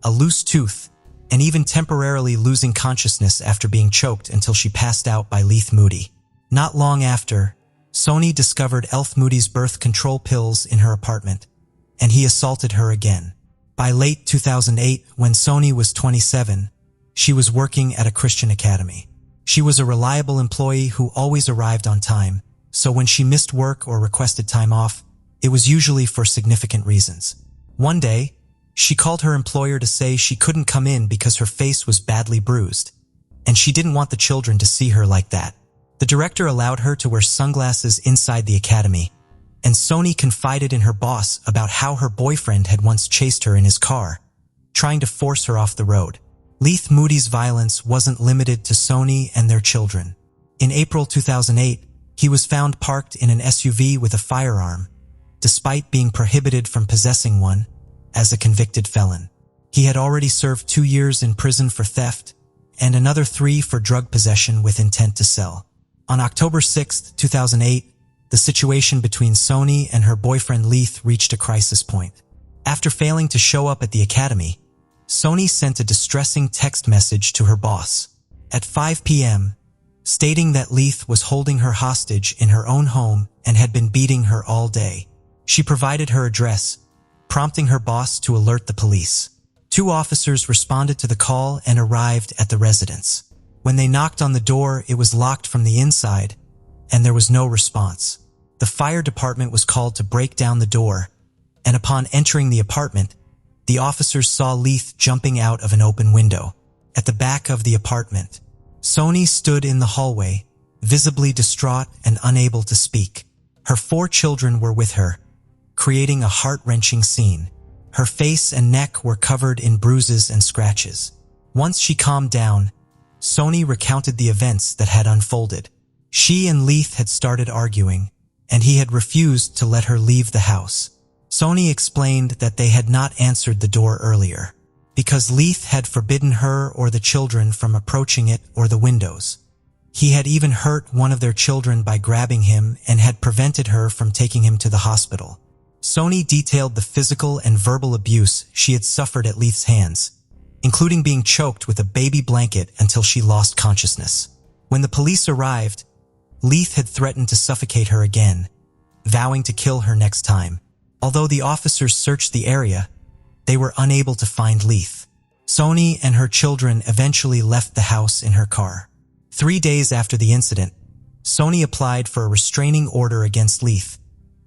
a loose tooth, and even temporarily losing consciousness after being choked until she passed out by Leith Moody. Not long after, Sony discovered Elth Moody's birth control pills in her apartment, and he assaulted her again. By late 2008, when Sony was 27, she was working at a Christian academy. She was a reliable employee who always arrived on time, so when she missed work or requested time off, it was usually for significant reasons. One day, she called her employer to say she couldn't come in because her face was badly bruised, and she didn't want the children to see her like that. The director allowed her to wear sunglasses inside the academy, and Sony confided in her boss about how her boyfriend had once chased her in his car, trying to force her off the road. Leith Moody's violence wasn't limited to Sony and their children. In April 2008, he was found parked in an SUV with a firearm, despite being prohibited from possessing one as a convicted felon. He had already served 2 years in prison for theft and another 3 for drug possession with intent to sell. On October 6, 2008, the situation between Sony and her boyfriend Leith reached a crisis point. After failing to show up at the academy, Sony sent a distressing text message to her boss at 5 p.m., stating that Leith was holding her hostage in her own home and had been beating her all day. She provided her address, prompting her boss to alert the police. 2 officers responded to the call and arrived at the residence. When they knocked on the door, it was locked from the inside, and there was no response. The fire department was called to break down the door, and upon entering the apartment, the officers saw Leith jumping out of an open window. At the back of the apartment, Sony stood in the hallway, visibly distraught and unable to speak. Her 4 children were with her, creating a heart-wrenching scene. Her face and neck were covered in bruises and scratches. Once she calmed down, Sony recounted the events that had unfolded. She and Leith had started arguing, and he had refused to let her leave the house. Sony explained that they had not answered the door earlier, because Leith had forbidden her or the children from approaching it or the windows. He had even hurt one of their children by grabbing him and had prevented her from taking him to the hospital. Sony detailed the physical and verbal abuse she had suffered at Leith's hands, including being choked with a baby blanket until she lost consciousness. When the police arrived, Leith had threatened to suffocate her again, vowing to kill her next time. Although the officers searched the area, they were unable to find Leith. Sony and her children eventually left the house in her car. 3 days after the incident, Sony applied for a restraining order against Leith,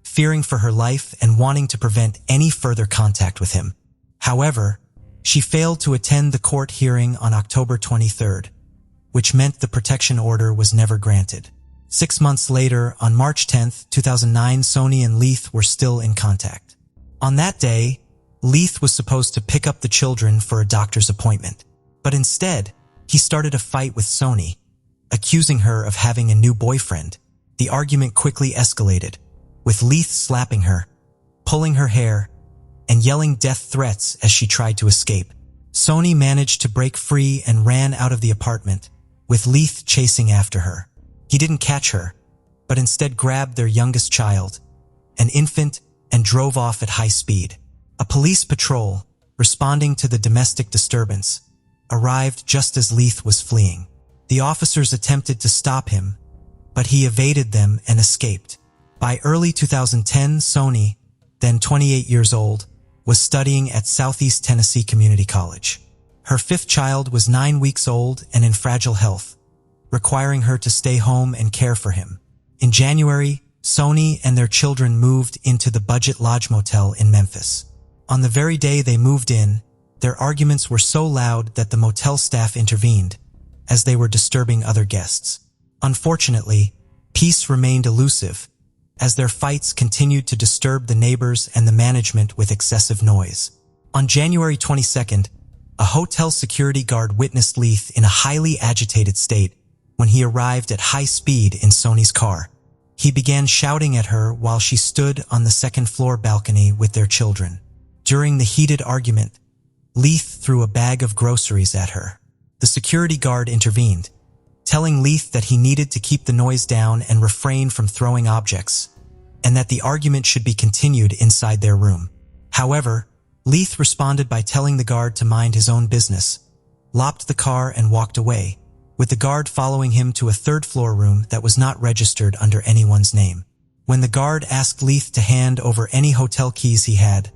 fearing for her life and wanting to prevent any further contact with him. However, she failed to attend the court hearing on October 23rd, which meant the protection order was never granted. 6 months later, on March 10, 2009, Sony and Leith were still in contact. On that day, Leith was supposed to pick up the children for a doctor's appointment, but instead, he started a fight with Sony, accusing her of having a new boyfriend. The argument quickly escalated, with Leith slapping her, pulling her hair, and yelling death threats as she tried to escape. Sony managed to break free and ran out of the apartment, with Leith chasing after her. He didn't catch her, but instead grabbed their youngest child, an infant, and drove off at high speed. A police patrol, responding to the domestic disturbance, arrived just as Leith was fleeing. The officers attempted to stop him, but he evaded them and escaped. By early 2010, Sony, then 28 years old, was studying at Southeast Tennessee Community College. Her 5th child was 9 weeks old and in fragile health, requiring her to stay home and care for him. In January, Sony and their children moved into the Budget Lodge Motel in Memphis. On the very day they moved in, their arguments were so loud that the motel staff intervened, as they were disturbing other guests. Unfortunately, peace remained elusive, as their fights continued to disturb the neighbors and the management with excessive noise. On January 22nd, a hotel security guard witnessed Leith in a highly agitated state when he arrived at high speed in Sony's car. He began shouting at her while she stood on the second-floor balcony with their children. During the heated argument, Leith threw a bag of groceries at her. The security guard intervened, telling Leith that he needed to keep the noise down and refrain from throwing objects, and that the argument should be continued inside their room. However, Leith responded by telling the guard to mind his own business, locked the car and walked away, with the guard following him to a third-floor room that was not registered under anyone's name. When the guard asked Leith to hand over any hotel keys he had,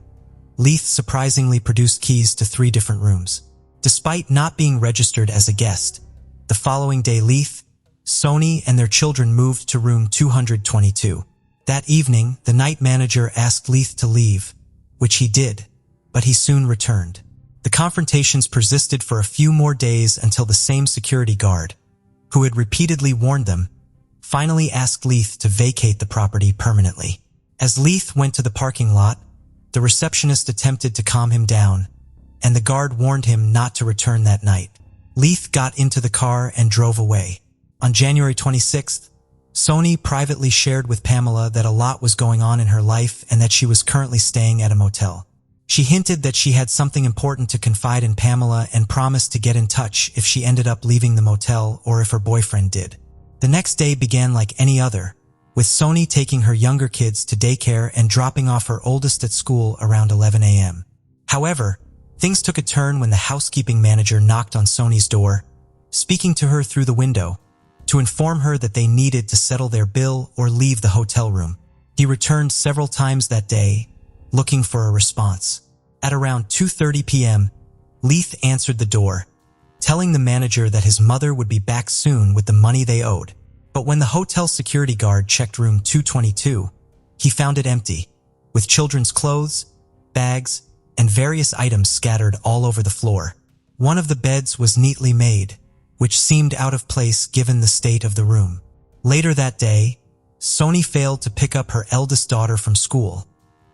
Leith surprisingly produced keys to 3 different rooms. Despite not being registered as a guest, the following day Leith, Sony, and their children moved to room 222. That evening, the night manager asked Leith to leave, which he did, but he soon returned. The confrontations persisted for a few more days until the same security guard, who had repeatedly warned them, finally asked Leith to vacate the property permanently. As Leith went to the parking lot, the receptionist attempted to calm him down, and the guard warned him not to return that night. Leith got into the car and drove away. On January 26th, Sony privately shared with Pamela that a lot was going on in her life and that she was currently staying at a motel. She hinted that she had something important to confide in Pamela and promised to get in touch if she ended up leaving the motel or if her boyfriend did. The next day began like any other, with Sony taking her younger kids to daycare and dropping off her oldest at school around 11 a.m. However, things took a turn when the housekeeping manager knocked on Sony's door, speaking to her through the window, to inform her that they needed to settle their bill or leave the hotel room. He returned several times that day, looking for a response. At around 2:30 p.m., Leith answered the door, telling the manager that his mother would be back soon with the money they owed. But when the hotel security guard checked room 222, he found it empty, with children's clothes, bags, and various items scattered all over the floor. One of the beds was neatly made, which seemed out of place given the state of the room. Later that day, Sony failed to pick up her eldest daughter from school,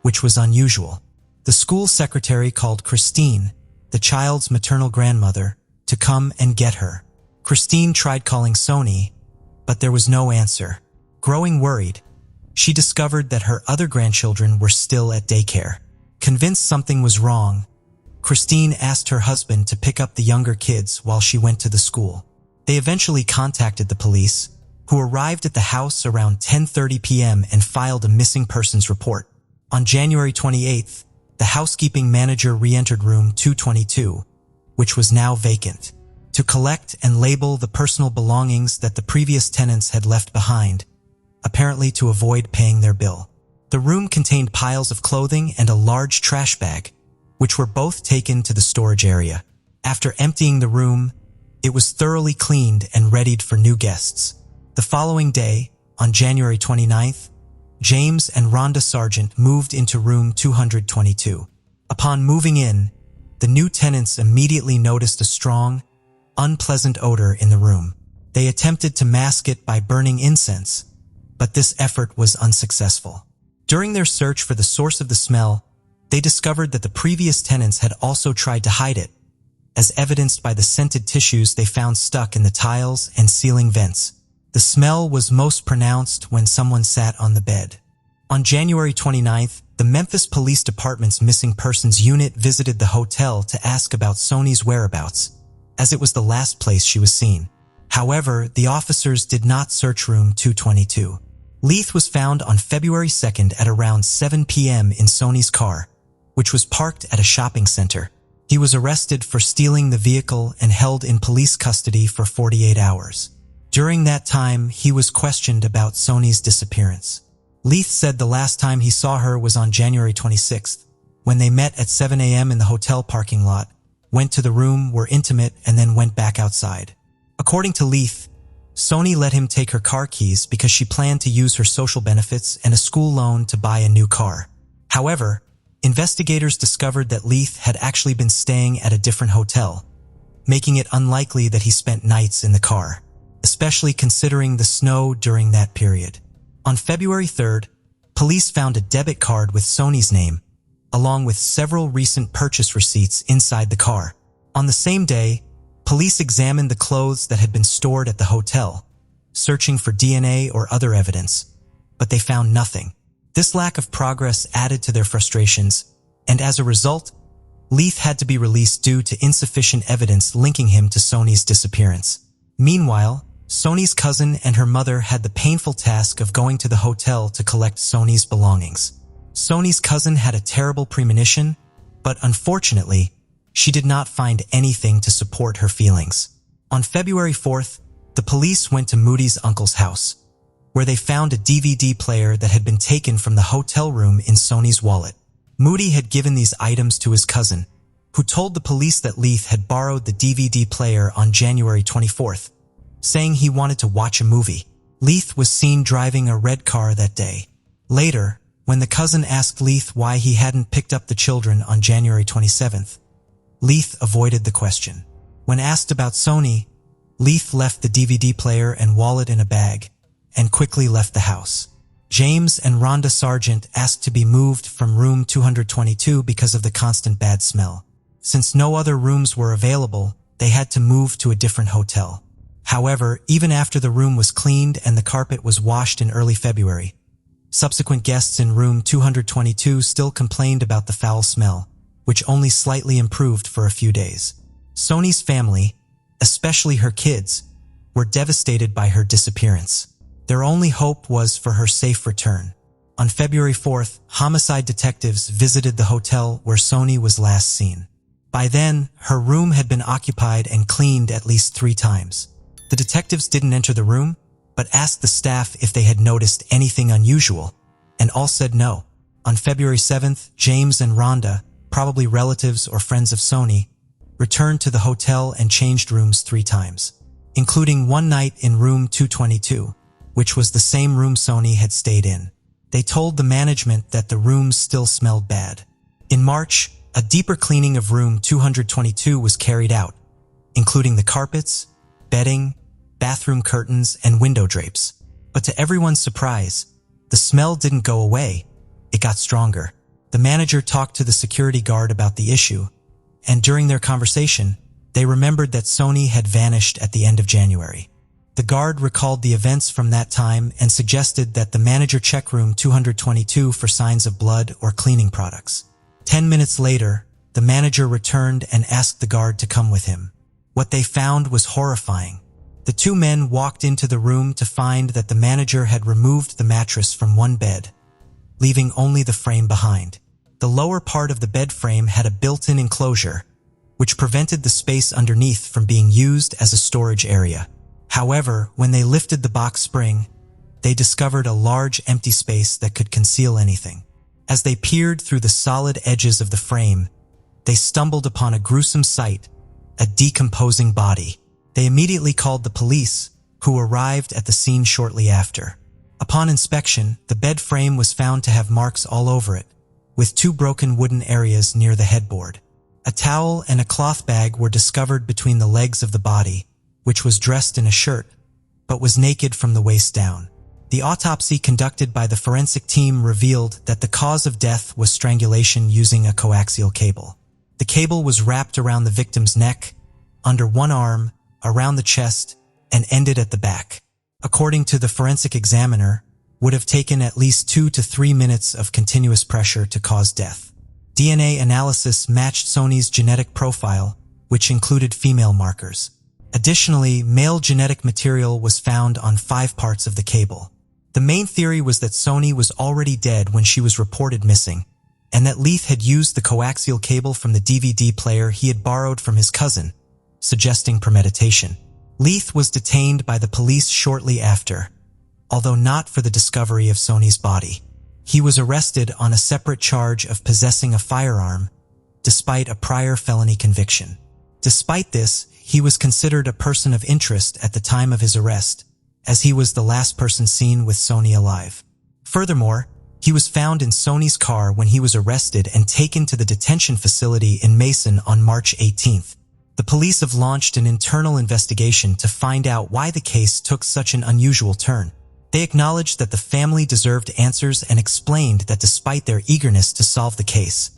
which was unusual. The school secretary called Christine, the child's maternal grandmother, to come and get her. Christine tried calling Sony, but there was no answer. Growing worried, she discovered that her other grandchildren were still at daycare. Convinced something was wrong, Christine asked her husband to pick up the younger kids while she went to the school. They eventually contacted the police, who arrived at the house around 10:30 p.m. and filed a missing persons report. On January 28th, the housekeeping manager re-entered room 222, which was now vacant, to collect and label the personal belongings that the previous tenants had left behind, apparently to avoid paying their bill. The room contained piles of clothing and a large trash bag, which were both taken to the storage area. After emptying the room, It was thoroughly cleaned and readied for new guests. The following day, on January 29th, James and Rhonda Sargent moved into room 222. Upon moving in, the new tenants immediately noticed a strong, unpleasant odor in the room. They attempted to mask it by burning incense, but this effort was unsuccessful. During their search for the source of the smell, they discovered that the previous tenants had also tried to hide it, as evidenced by the scented tissues they found stuck in the tiles and ceiling vents. The smell was most pronounced when someone sat on the bed. On January 29th, the Memphis Police Department's Missing Persons Unit visited the hotel to ask about Soni's whereabouts, as it was the last place she was seen. However, the officers did not search room 222. Leith was found on February 2nd at around 7 p.m. in Soni's car, which was parked at a shopping center. He was arrested for stealing the vehicle and held in police custody for 48 hours. During that time, he was questioned about Soni's disappearance. Leith said the last time he saw her was on January 26th, when they met at 7 a.m. in the hotel parking lot, went to the room, were intimate, and then went back outside. According to Leith, Soni let him take her car keys because she planned to use her social benefits and a school loan to buy a new car. However, investigators discovered that Leith had actually been staying at a different hotel, making it unlikely that he spent nights in the car, especially considering the snow during that period. On February 3rd, police found a debit card with Soni's name, along with several recent purchase receipts inside the car. On the same day, police examined the clothes that had been stored at the hotel, searching for DNA or other evidence, but they found nothing. This lack of progress added to their frustrations, and as a result, Leith had to be released due to insufficient evidence linking him to Soni's disappearance. Meanwhile, Soni's cousin and her mother had the painful task of going to the hotel to collect Soni's belongings. Soni's cousin had a terrible premonition, but unfortunately, she did not find anything to support her feelings. On February 4th, the police went to Moody's uncle's house, where they found a DVD player that had been taken from the hotel room in Soni's wallet. Moody had given these items to his cousin, who told the police that Leith had borrowed the DVD player on January 24th, saying he wanted to watch a movie. Leith was seen driving a red car that day. Later, when the cousin asked Leith why he hadn't picked up the children on January 27th, Leith avoided the question. When asked about Soni, Leith left the DVD player and wallet in a bag and quickly left the house. James and Rhonda Sargent asked to be moved from room 222 because of the constant bad smell. Since no other rooms were available, they had to move to a different hotel. However, even after the room was cleaned and the carpet was washed in early February, subsequent guests in room 222 still complained about the foul smell, which only slightly improved for a few days. Soni's family, especially her kids, were devastated by her disappearance. Their only hope was for her safe return. On February 4th, homicide detectives visited the hotel where Soni was last seen. By then, her room had been occupied and cleaned at least 3 times. The detectives didn't enter the room, but asked the staff if they had noticed anything unusual, and all said no. On February 7th, James and Rhonda, probably relatives or friends of Soni, returned to the hotel and changed rooms 3 times, including one night in room 222, which was the same room Soni had stayed in. They told the management that the rooms still smelled bad. In March, a deeper cleaning of room 222 was carried out, including the carpets, bedding, bathroom curtains, and window drapes. But to everyone's surprise, the smell didn't go away, it got stronger. The manager talked to the security guard about the issue, and during their conversation, they remembered that Soni had vanished at the end of January. The guard recalled the events from that time and suggested that the manager check room 222 for signs of blood or cleaning products. 10 minutes later, the manager returned and asked the guard to come with him. What they found was horrifying. The 2 men walked into the room to find that the manager had removed the mattress from one bed, leaving only the frame behind. The lower part of the bed frame had a built-in enclosure, which prevented the space underneath from being used as a storage area. However, when they lifted the box spring, they discovered a large empty space that could conceal anything. As they peered through the solid edges of the frame, they stumbled upon a gruesome sight, a decomposing body. They immediately called the police, who arrived at the scene shortly after. Upon inspection, the bed frame was found to have marks all over it, with 2 broken wooden areas near the headboard. A towel and a cloth bag were discovered between the legs of the body, which was dressed in a shirt, but was naked from the waist down. The autopsy conducted by the forensic team revealed that the cause of death was strangulation using a coaxial cable. The cable was wrapped around the victim's neck, under one arm, around the chest, and ended at the back. According to the forensic examiner, would have taken at least 2 to 3 minutes of continuous pressure to cause death. DNA analysis matched Sony's genetic profile, which included female markers. Additionally, male genetic material was found on 5 parts of the cable. The main theory was that Sony was already dead when she was reported missing, and that Leith had used the coaxial cable from the DVD player he had borrowed from his cousin, suggesting premeditation. Leith was detained by the police shortly after, although not for the discovery of Sony's body. He was arrested on a separate charge of possessing a firearm, despite a prior felony conviction. Despite this, he was considered a person of interest at the time of his arrest, as he was the last person seen with Sony alive. Furthermore, he was found in Sony's car when he was arrested and taken to the detention facility in Mason on March 18th. The police have launched an internal investigation to find out why the case took such an unusual turn. They acknowledged that the family deserved answers and explained that despite their eagerness to solve the case,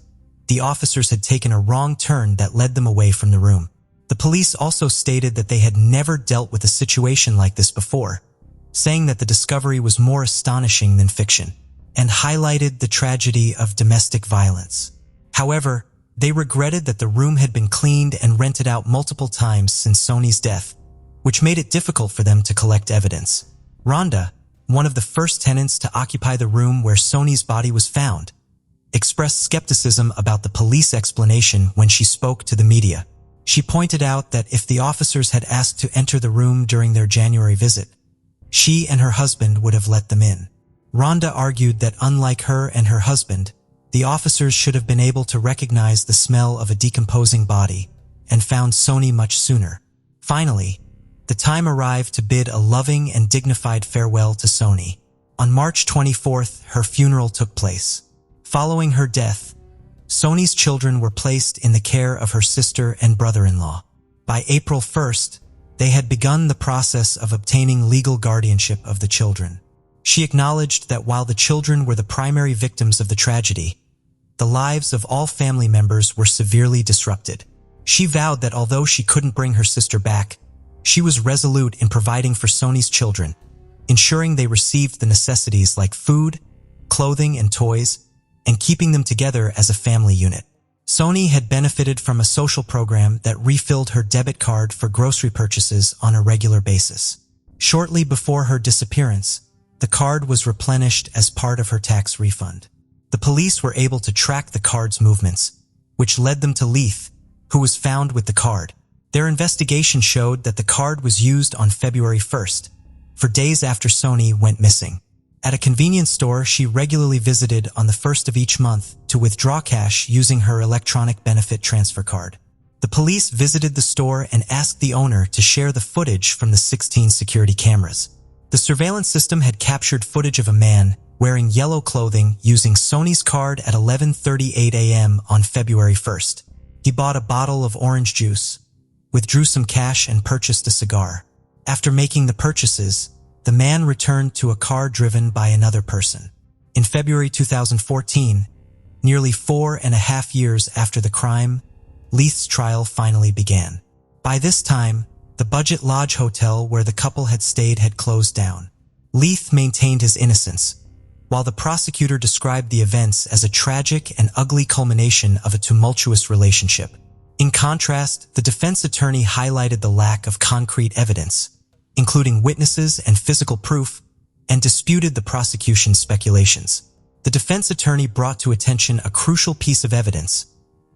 the officers had taken a wrong turn that led them away from the room. The police also stated that they had never dealt with a situation like this before, saying that the discovery was more astonishing than fiction, and highlighted the tragedy of domestic violence. However, they regretted that the room had been cleaned and rented out multiple times since Sony's death, which made it difficult for them to collect evidence. Rhonda, one of the first tenants to occupy the room where Sony's body was found, expressed skepticism about the police explanation when she spoke to the media. She pointed out that if the officers had asked to enter the room during their January visit, she and her husband would have let them in. Rhonda argued that unlike her and her husband, the officers should have been able to recognize the smell of a decomposing body and found Sony much sooner. Finally, the time arrived to bid a loving and dignified farewell to Sony. On March 24th, her funeral took place. Following her death, Sony's children were placed in the care of her sister and brother-in-law. By April 1st, they had begun the process of obtaining legal guardianship of the children. She acknowledged that while the children were the primary victims of the tragedy, the lives of all family members were severely disrupted. She vowed that although she couldn't bring her sister back, she was resolute in providing for Sony's children, ensuring they received the necessities like food, clothing, and toys, and keeping them together as a family unit. Sony had benefited from a social program that refilled her debit card for grocery purchases on a regular basis. Shortly before her disappearance, the card was replenished as part of her tax refund. The police were able to track the card's movements, which led them to Leith, who was found with the card. Their investigation showed that the card was used on February 1st, for days after Sony went missing. At a convenience store she regularly visited on the 1st of each month to withdraw cash using her electronic benefit transfer card. The police visited the store and asked the owner to share the footage from the 16 security cameras. The surveillance system had captured footage of a man wearing yellow clothing using Sony's card at 11:38 a.m. on February 1st. He bought a bottle of orange juice, withdrew some cash, and purchased a cigar. After making the purchases, the man returned to a car driven by another person. In February 2014, nearly 4.5 years after the crime, Leith's trial finally began. By this time, the budget lodge hotel where the couple had stayed had closed down. Leith maintained his innocence, while the prosecutor described the events as a tragic and ugly culmination of a tumultuous relationship. In contrast, the defense attorney highlighted the lack of concrete evidence, including witnesses and physical proof, and disputed the prosecution's speculations. The defense attorney brought to attention a crucial piece of evidence,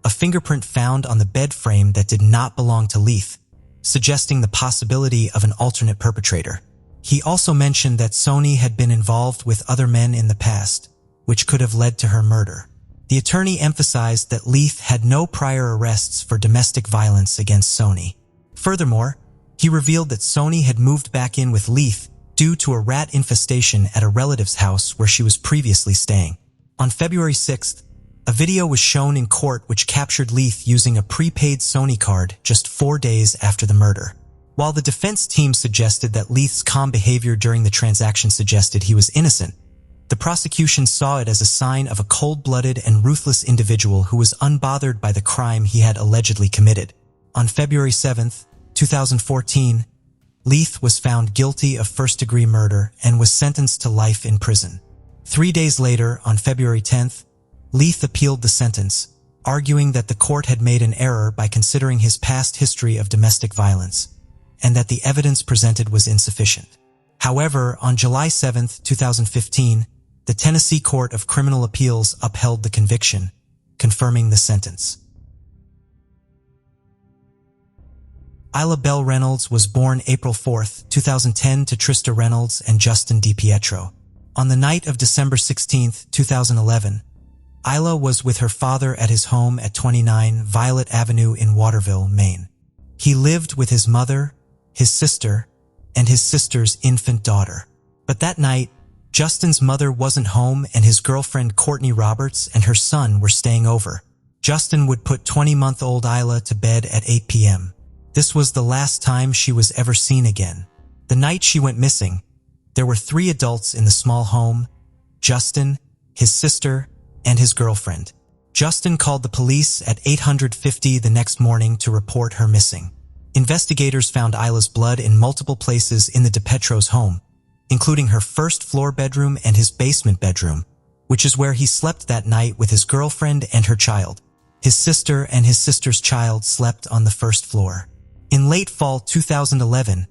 a fingerprint found on the bed frame that did not belong to Leith, suggesting the possibility of an alternate perpetrator. He also mentioned that Sony had been involved with other men in the past, which could have led to her murder. The attorney emphasized that Leith had no prior arrests for domestic violence against Sony. Furthermore, He revealed that Sony had moved back in with Leith due to a rat infestation at a relative's house where she was previously staying. On February 6th, a video was shown in court which captured Leith using a prepaid Sony card just 4 days after the murder. While the defense team suggested that Leith's calm behavior during the transaction suggested he was innocent, the prosecution saw it as a sign of a cold-blooded and ruthless individual who was unbothered by the crime he had allegedly committed. On February 7, 2014, Leith was found guilty of first-degree murder and was sentenced to life in prison. 3 days later, on February 10th, Leith appealed the sentence, arguing that the court had made an error by considering his past history of domestic violence, and that the evidence presented was insufficient. However, on July 7, 2015, the Tennessee Court of Criminal Appeals upheld the conviction, confirming the sentence. Isla Belle Reynolds was born April 4, 2010 to Trista Reynolds and Justin DiPietro. On the night of December 16, 2011, Isla was with her father at his home at 29 Violet Avenue in Waterville, Maine. He lived with his mother, his sister, and his sister's infant daughter. But that night, Justin's mother wasn't home and his girlfriend Courtney Roberts and her son were staying over. Justin would put 20-month-old Isla to bed at 8 p.m. This was the last time she was ever seen again. The night she went missing, there were 3 adults in the small home: Justin, his sister, and his girlfriend. Justin called the police at 8:50 the next morning to report her missing. Investigators found Isla's blood in multiple places in the DiPietro's home, including her first-floor bedroom and his basement bedroom, which is where he slept that night with his girlfriend and her child. His sister and his sister's child slept on the first floor. In late fall 2011,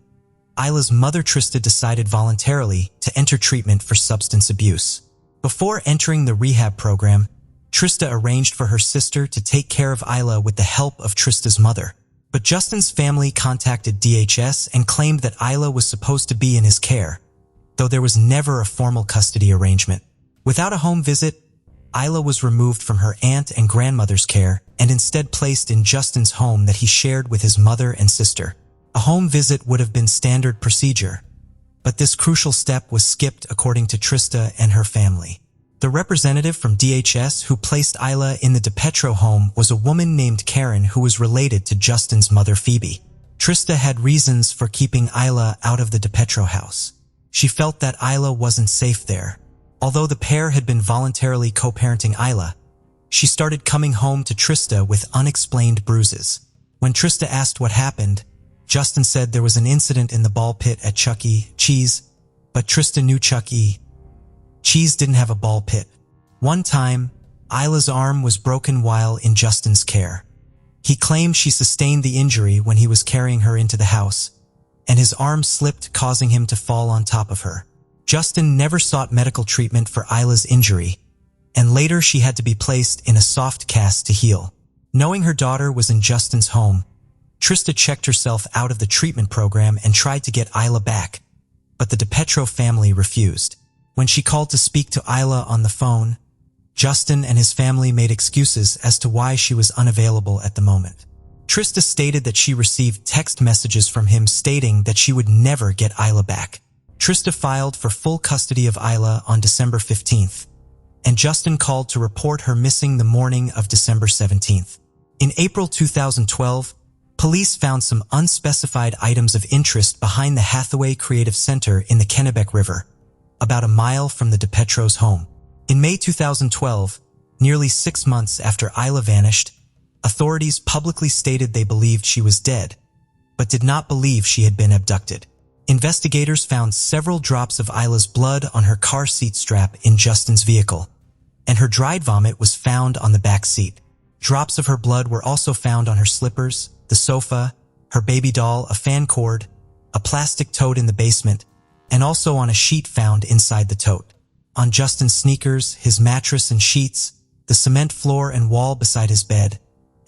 Isla's mother Trista decided voluntarily to enter treatment for substance abuse. Before entering the rehab program, Trista arranged for her sister to take care of Isla with the help of Trista's mother. But Justin's family contacted DHS and claimed that Isla was supposed to be in his care, though there was never a formal custody arrangement. Without a home visit, Isla was removed from her aunt and grandmother's care and instead placed in Justin's home that he shared with his mother and sister. A home visit would have been standard procedure, but this crucial step was skipped according to Trista and her family. The representative from DHS who placed Isla in the DiPietro home was a woman named Karen who was related to Justin's mother Phoebe. Trista had reasons for keeping Isla out of the DiPietro house. She felt that Isla wasn't safe there. Although the pair had been voluntarily co-parenting Isla, she started coming home to Trista with unexplained bruises. When Trista asked what happened, Justin said there was an incident in the ball pit at Chuck E. Cheese, but Trista knew Chuck E. Cheese didn't have a ball pit. One time, Isla's arm was broken while in Justin's care. He claimed she sustained the injury when he was carrying her into the house, and his arm slipped, causing him to fall on top of her. Justin never sought medical treatment for Isla's injury, and later she had to be placed in a soft cast to heal. Knowing her daughter was in Justin's home, Trista checked herself out of the treatment program and tried to get Isla back, but the DiPietro family refused. When she called to speak to Isla on the phone, Justin and his family made excuses as to why she was unavailable at the moment. Trista stated that she received text messages from him stating that she would never get Isla back. Trista filed for full custody of Isla on December 15th, and Justin called to report her missing the morning of December 17th. In April 2012, police found some unspecified items of interest behind the Hathaway Creative Center in the Kennebec River, about a mile from the DiPietro's home. In May 2012, nearly 6 months after Isla vanished, authorities publicly stated they believed she was dead, but did not believe she had been abducted. Investigators found several drops of Isla's blood on her car seat strap in Justin's vehicle, and her dried vomit was found on the back seat. Drops of her blood were also found on her slippers, the sofa, her baby doll, a fan cord, a plastic tote in the basement, and also on a sheet found inside the tote. On Justin's sneakers, his mattress and sheets, the cement floor and wall beside his bed,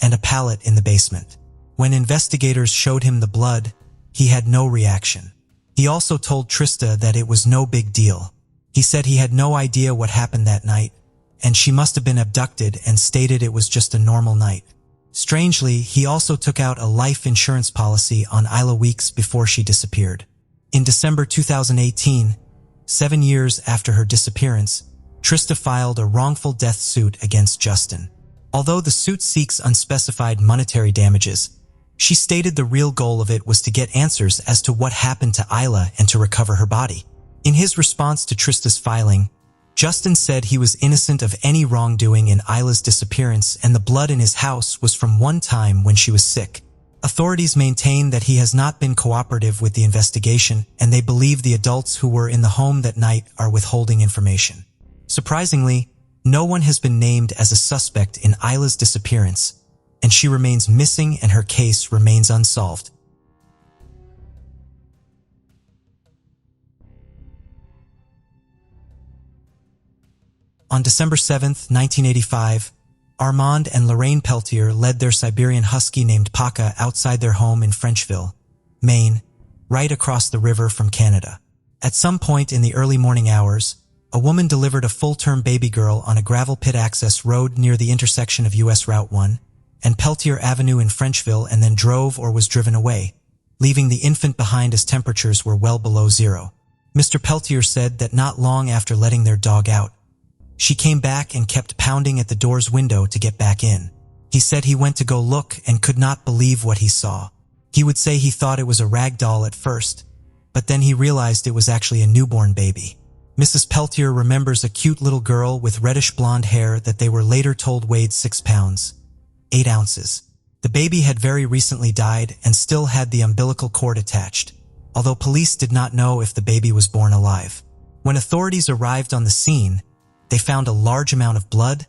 and a pallet in the basement. When investigators showed him the blood, he had no reaction. He also told Trista that it was no big deal. He said he had no idea what happened that night, and she must have been abducted, and stated it was just a normal night. Strangely, he also took out a life insurance policy on Isla weeks before she disappeared. In December 2018, 7 years after her disappearance, Trista filed a wrongful death suit against Justin. Although the suit seeks unspecified monetary damages, she stated the real goal of it was to get answers as to what happened to Isla and to recover her body. In his response to Trista's filing, Justin said he was innocent of any wrongdoing in Isla's disappearance and the blood in his house was from one time when she was sick. Authorities maintain that he has not been cooperative with the investigation and they believe the adults who were in the home that night are withholding information. Surprisingly, no one has been named as a suspect in Isla's disappearance, and she remains missing and her case remains unsolved. On December 7, 1985, Armand and Lorraine Peltier led their Siberian husky named Paka outside their home in Frenchville, Maine, right across the river from Canada. At some point in the early morning hours, a woman delivered a full-term baby girl on a gravel pit access road near the intersection of US Route 1 and Peltier Avenue in Frenchville and then drove or was driven away, leaving the infant behind as temperatures were well below zero. Mr. Peltier said that not long after letting their dog out, she came back and kept pounding at the door's window to get back in. He said he went to go look and could not believe what he saw. He would say he thought it was a rag doll at first, but then he realized it was actually a newborn baby. Mrs. Peltier remembers a cute little girl with reddish blonde hair that they were later told weighed 6 pounds, 8 ounces. The baby had very recently died and still had the umbilical cord attached, although police did not know if the baby was born alive. When authorities arrived on the scene, they found a large amount of blood,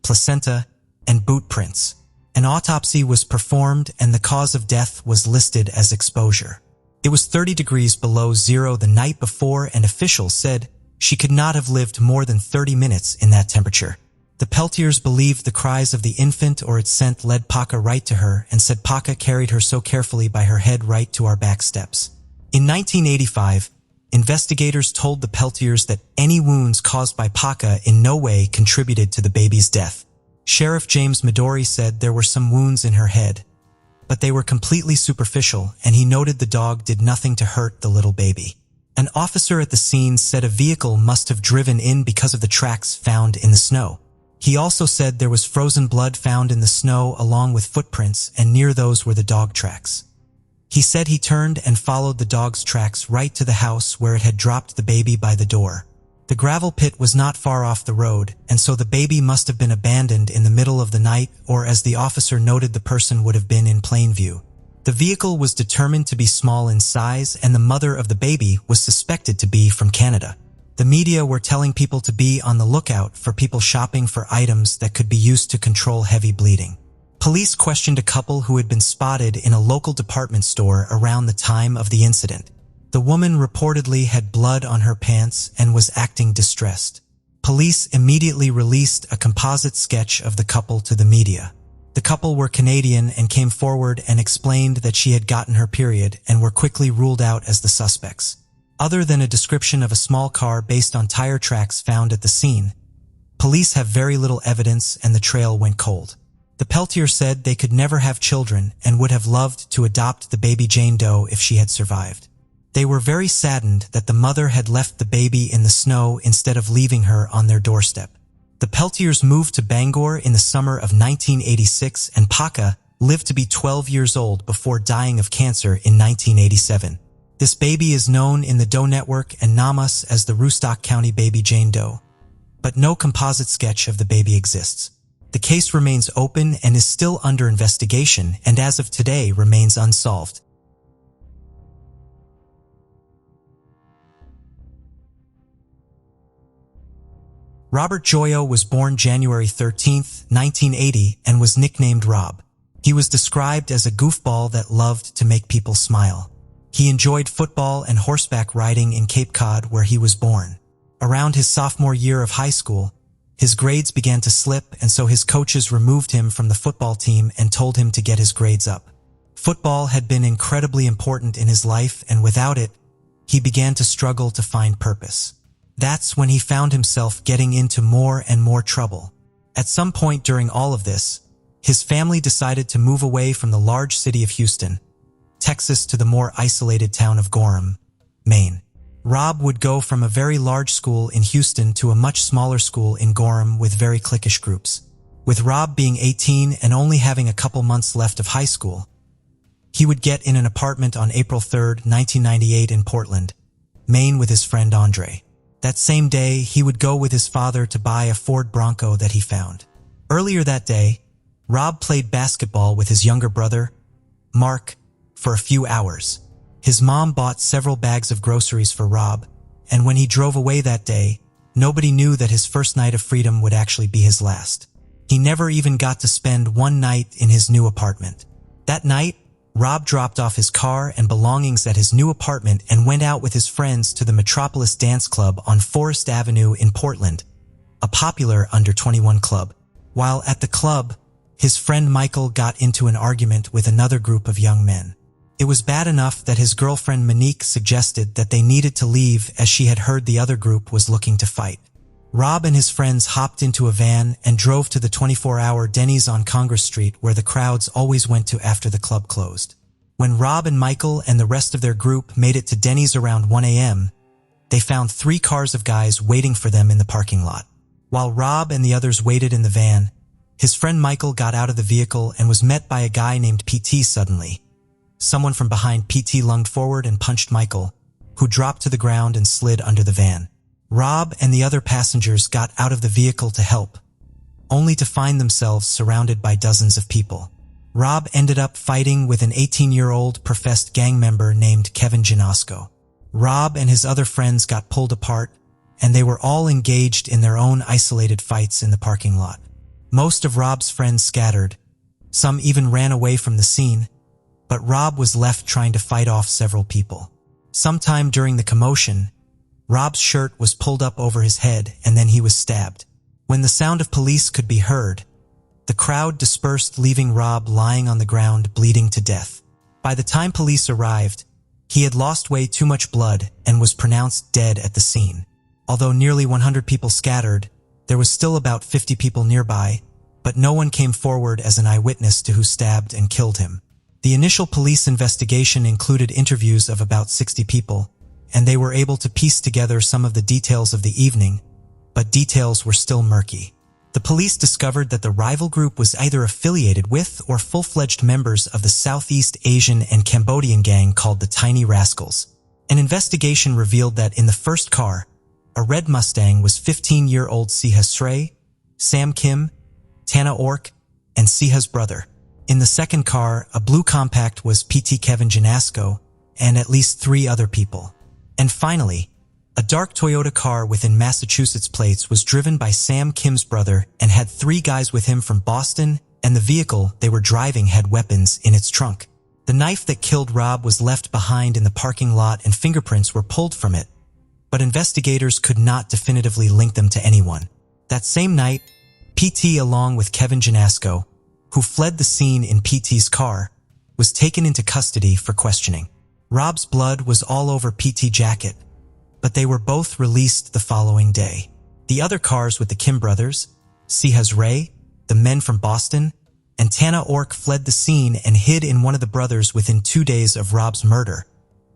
placenta, and boot prints. An autopsy was performed and the cause of death was listed as exposure. It was 30 degrees below zero the night before and officials said she could not have lived more than 30 minutes in that temperature. The Peltiers believed the cries of the infant or its scent led Paka right to her and said Paka carried her so carefully by her head right to our back steps. In 1985, investigators told the Peltiers that any wounds caused by Paka in no way contributed to the baby's death. Sheriff James Midori said there were some wounds in her head, but they were completely superficial and he noted the dog did nothing to hurt the little baby. An officer at the scene said a vehicle must have driven in because of the tracks found in the snow. He also said there was frozen blood found in the snow along with footprints and near those were the dog tracks. He said he turned and followed the dog's tracks right to the house where it had dropped the baby by the door. The gravel pit was not far off the road, and so the baby must have been abandoned in the middle of the night, or as the officer noted, the person would have been in plain view. The vehicle was determined to be small in size, and the mother of the baby was suspected to be from Canada. The media were telling people to be on the lookout for people shopping for items that could be used to control heavy bleeding. Police questioned a couple who had been spotted in a local department store around the time of the incident. The woman reportedly had blood on her pants and was acting distressed. Police immediately released a composite sketch of the couple to the media. The couple were Canadian and came forward and explained that she had gotten her period and were quickly ruled out as the suspects. Other than a description of a small car based on tire tracks found at the scene, police have very little evidence and the trail went cold. The Peltier said they could never have children and would have loved to adopt the baby Jane Doe if she had survived. They were very saddened that the mother had left the baby in the snow instead of leaving her on their doorstep. The Peltiers moved to Bangor in the summer of 1986 and Paka lived to be 12 years old before dying of cancer in 1987. This baby is known in the Doe Network and Namas as the Rustock County baby Jane Doe, but no composite sketch of the baby exists. The case remains open and is still under investigation and as of today remains unsolved. Robert Joyo was born January 13, 1980 and was nicknamed Rob. He was described as a goofball that loved to make people smile. He enjoyed football and horseback riding in Cape Cod where he was born. Around his sophomore year of high school, his grades began to slip and so his coaches removed him from the football team and told him to get his grades up. Football had been incredibly important in his life and without it, he began to struggle to find purpose. That's when he found himself getting into more and more trouble. At some point during all of this, his family decided to move away from the large city of Houston, Texas, to the more isolated town of Gorham, Maine. Rob would go from a very large school in Houston to a much smaller school in Gorham with very cliquish groups. With Rob being 18 and only having a couple months left of high school, he would get in an apartment on April 3, 1998 in Portland, Maine with his friend Andre. That same day, he would go with his father to buy a Ford Bronco that he found. Earlier that day, Rob played basketball with his younger brother, Mark, for a few hours. His mom bought several bags of groceries for Rob, and when he drove away that day, nobody knew that his first night of freedom would actually be his last. He never even got to spend one night in his new apartment. That night, Rob dropped off his car and belongings at his new apartment and went out with his friends to the Metropolis Dance Club on Forest Avenue in Portland, a popular under-21 club. While at the club, his friend Michael got into an argument with another group of young men. It was bad enough that his girlfriend Monique suggested that they needed to leave as she had heard the other group was looking to fight. Rob and his friends hopped into a van and drove to the 24-hour Denny's on Congress Street where the crowds always went to after the club closed. When Rob and Michael and the rest of their group made it to Denny's around 1 a.m., they found 3 cars of guys waiting for them in the parking lot. While Rob and the others waited in the van, his friend Michael got out of the vehicle and was met by a guy named PT suddenly. Someone from behind PT lunged forward and punched Michael, who dropped to the ground and slid under the van. Rob and the other passengers got out of the vehicle to help, only to find themselves surrounded by dozens of people. Rob ended up fighting with an 18-year-old professed gang member named Kevin Janasco. Rob and his other friends got pulled apart, and they were all engaged in their own isolated fights in the parking lot. Most of Rob's friends scattered. Some even ran away from the scene, but Rob was left trying to fight off several people. Sometime during the commotion, Rob's shirt was pulled up over his head and then he was stabbed. When the sound of police could be heard, the crowd dispersed, leaving Rob lying on the ground bleeding to death. By the time police arrived, he had lost way too much blood and was pronounced dead at the scene. Although nearly 100 people scattered, there was still about 50 people nearby, but no one came forward as an eyewitness to who stabbed and killed him. The initial police investigation included interviews of about 60 people, and they were able to piece together some of the details of the evening, but details were still murky. The police discovered that the rival group was either affiliated with or full-fledged members of the Southeast Asian and Cambodian gang called the Tiny Rascals. An investigation revealed that in the first car, a red Mustang, was 15-year-old Siha Srey, Sam Kim, Tana Ork, and Siha's brother. In the second car, a blue compact, was PT Kevin Janasco and at least 3 other people. And finally, a dark Toyota car within Massachusetts plates was driven by Sam Kim's brother and had 3 guys with him from Boston, and the vehicle they were driving had weapons in its trunk. The knife that killed Rob was left behind in the parking lot and fingerprints were pulled from it, but investigators could not definitively link them to anyone. That same night, PT, along with Kevin Janasco, who fled the scene in PT's car, was taken into custody for questioning. Rob's blood was all over PT's jacket, but they were both released the following day. The other cars with the Kim brothers, Siha Ray, the men from Boston, and Tana Ork fled the scene and hid in one of the brothers within 2 days of Rob's murder.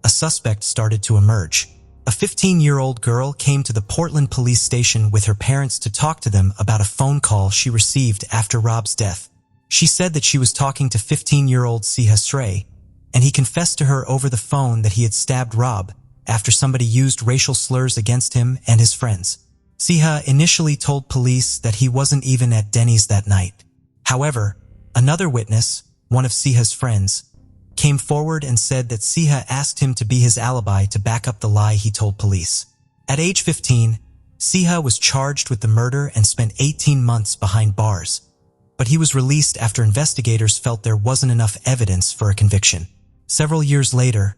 A suspect started to emerge. A 15-year-old girl came to the Portland police station with her parents to talk to them about a phone call she received after Rob's death. She said that she was talking to 15-year-old Siha Srey, and he confessed to her over the phone that he had stabbed Rob after somebody used racial slurs against him and his friends. Siha initially told police that he wasn't even at Denny's that night. However, another witness, one of Siha's friends, came forward and said that Siha asked him to be his alibi to back up the lie he told police. At age 15, Siha was charged with the murder and spent 18 months behind bars, but he was released after investigators felt there wasn't enough evidence for a conviction. Several years later,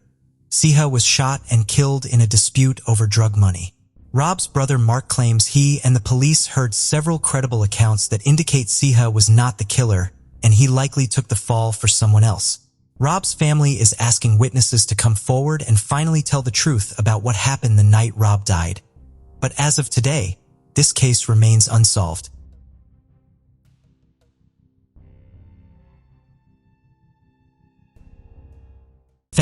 Siha was shot and killed in a dispute over drug money. Rob's brother Mark claims he and the police heard several credible accounts that indicate Siha was not the killer and he likely took the fall for someone else. Rob's family is asking witnesses to come forward and finally tell the truth about what happened the night Rob died. But as of today, this case remains unsolved.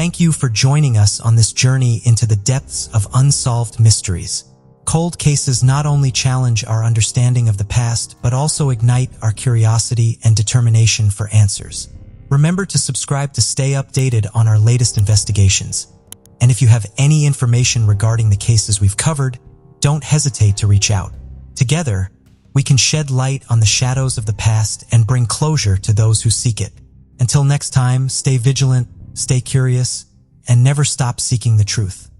Thank you for joining us on this journey into the depths of unsolved mysteries. Cold cases not only challenge our understanding of the past, but also ignite our curiosity and determination for answers. Remember to subscribe to stay updated on our latest investigations. And if you have any information regarding the cases we've covered, don't hesitate to reach out. Together, we can shed light on the shadows of the past and bring closure to those who seek it. Until next time, stay vigilant, stay curious, and never stop seeking the truth.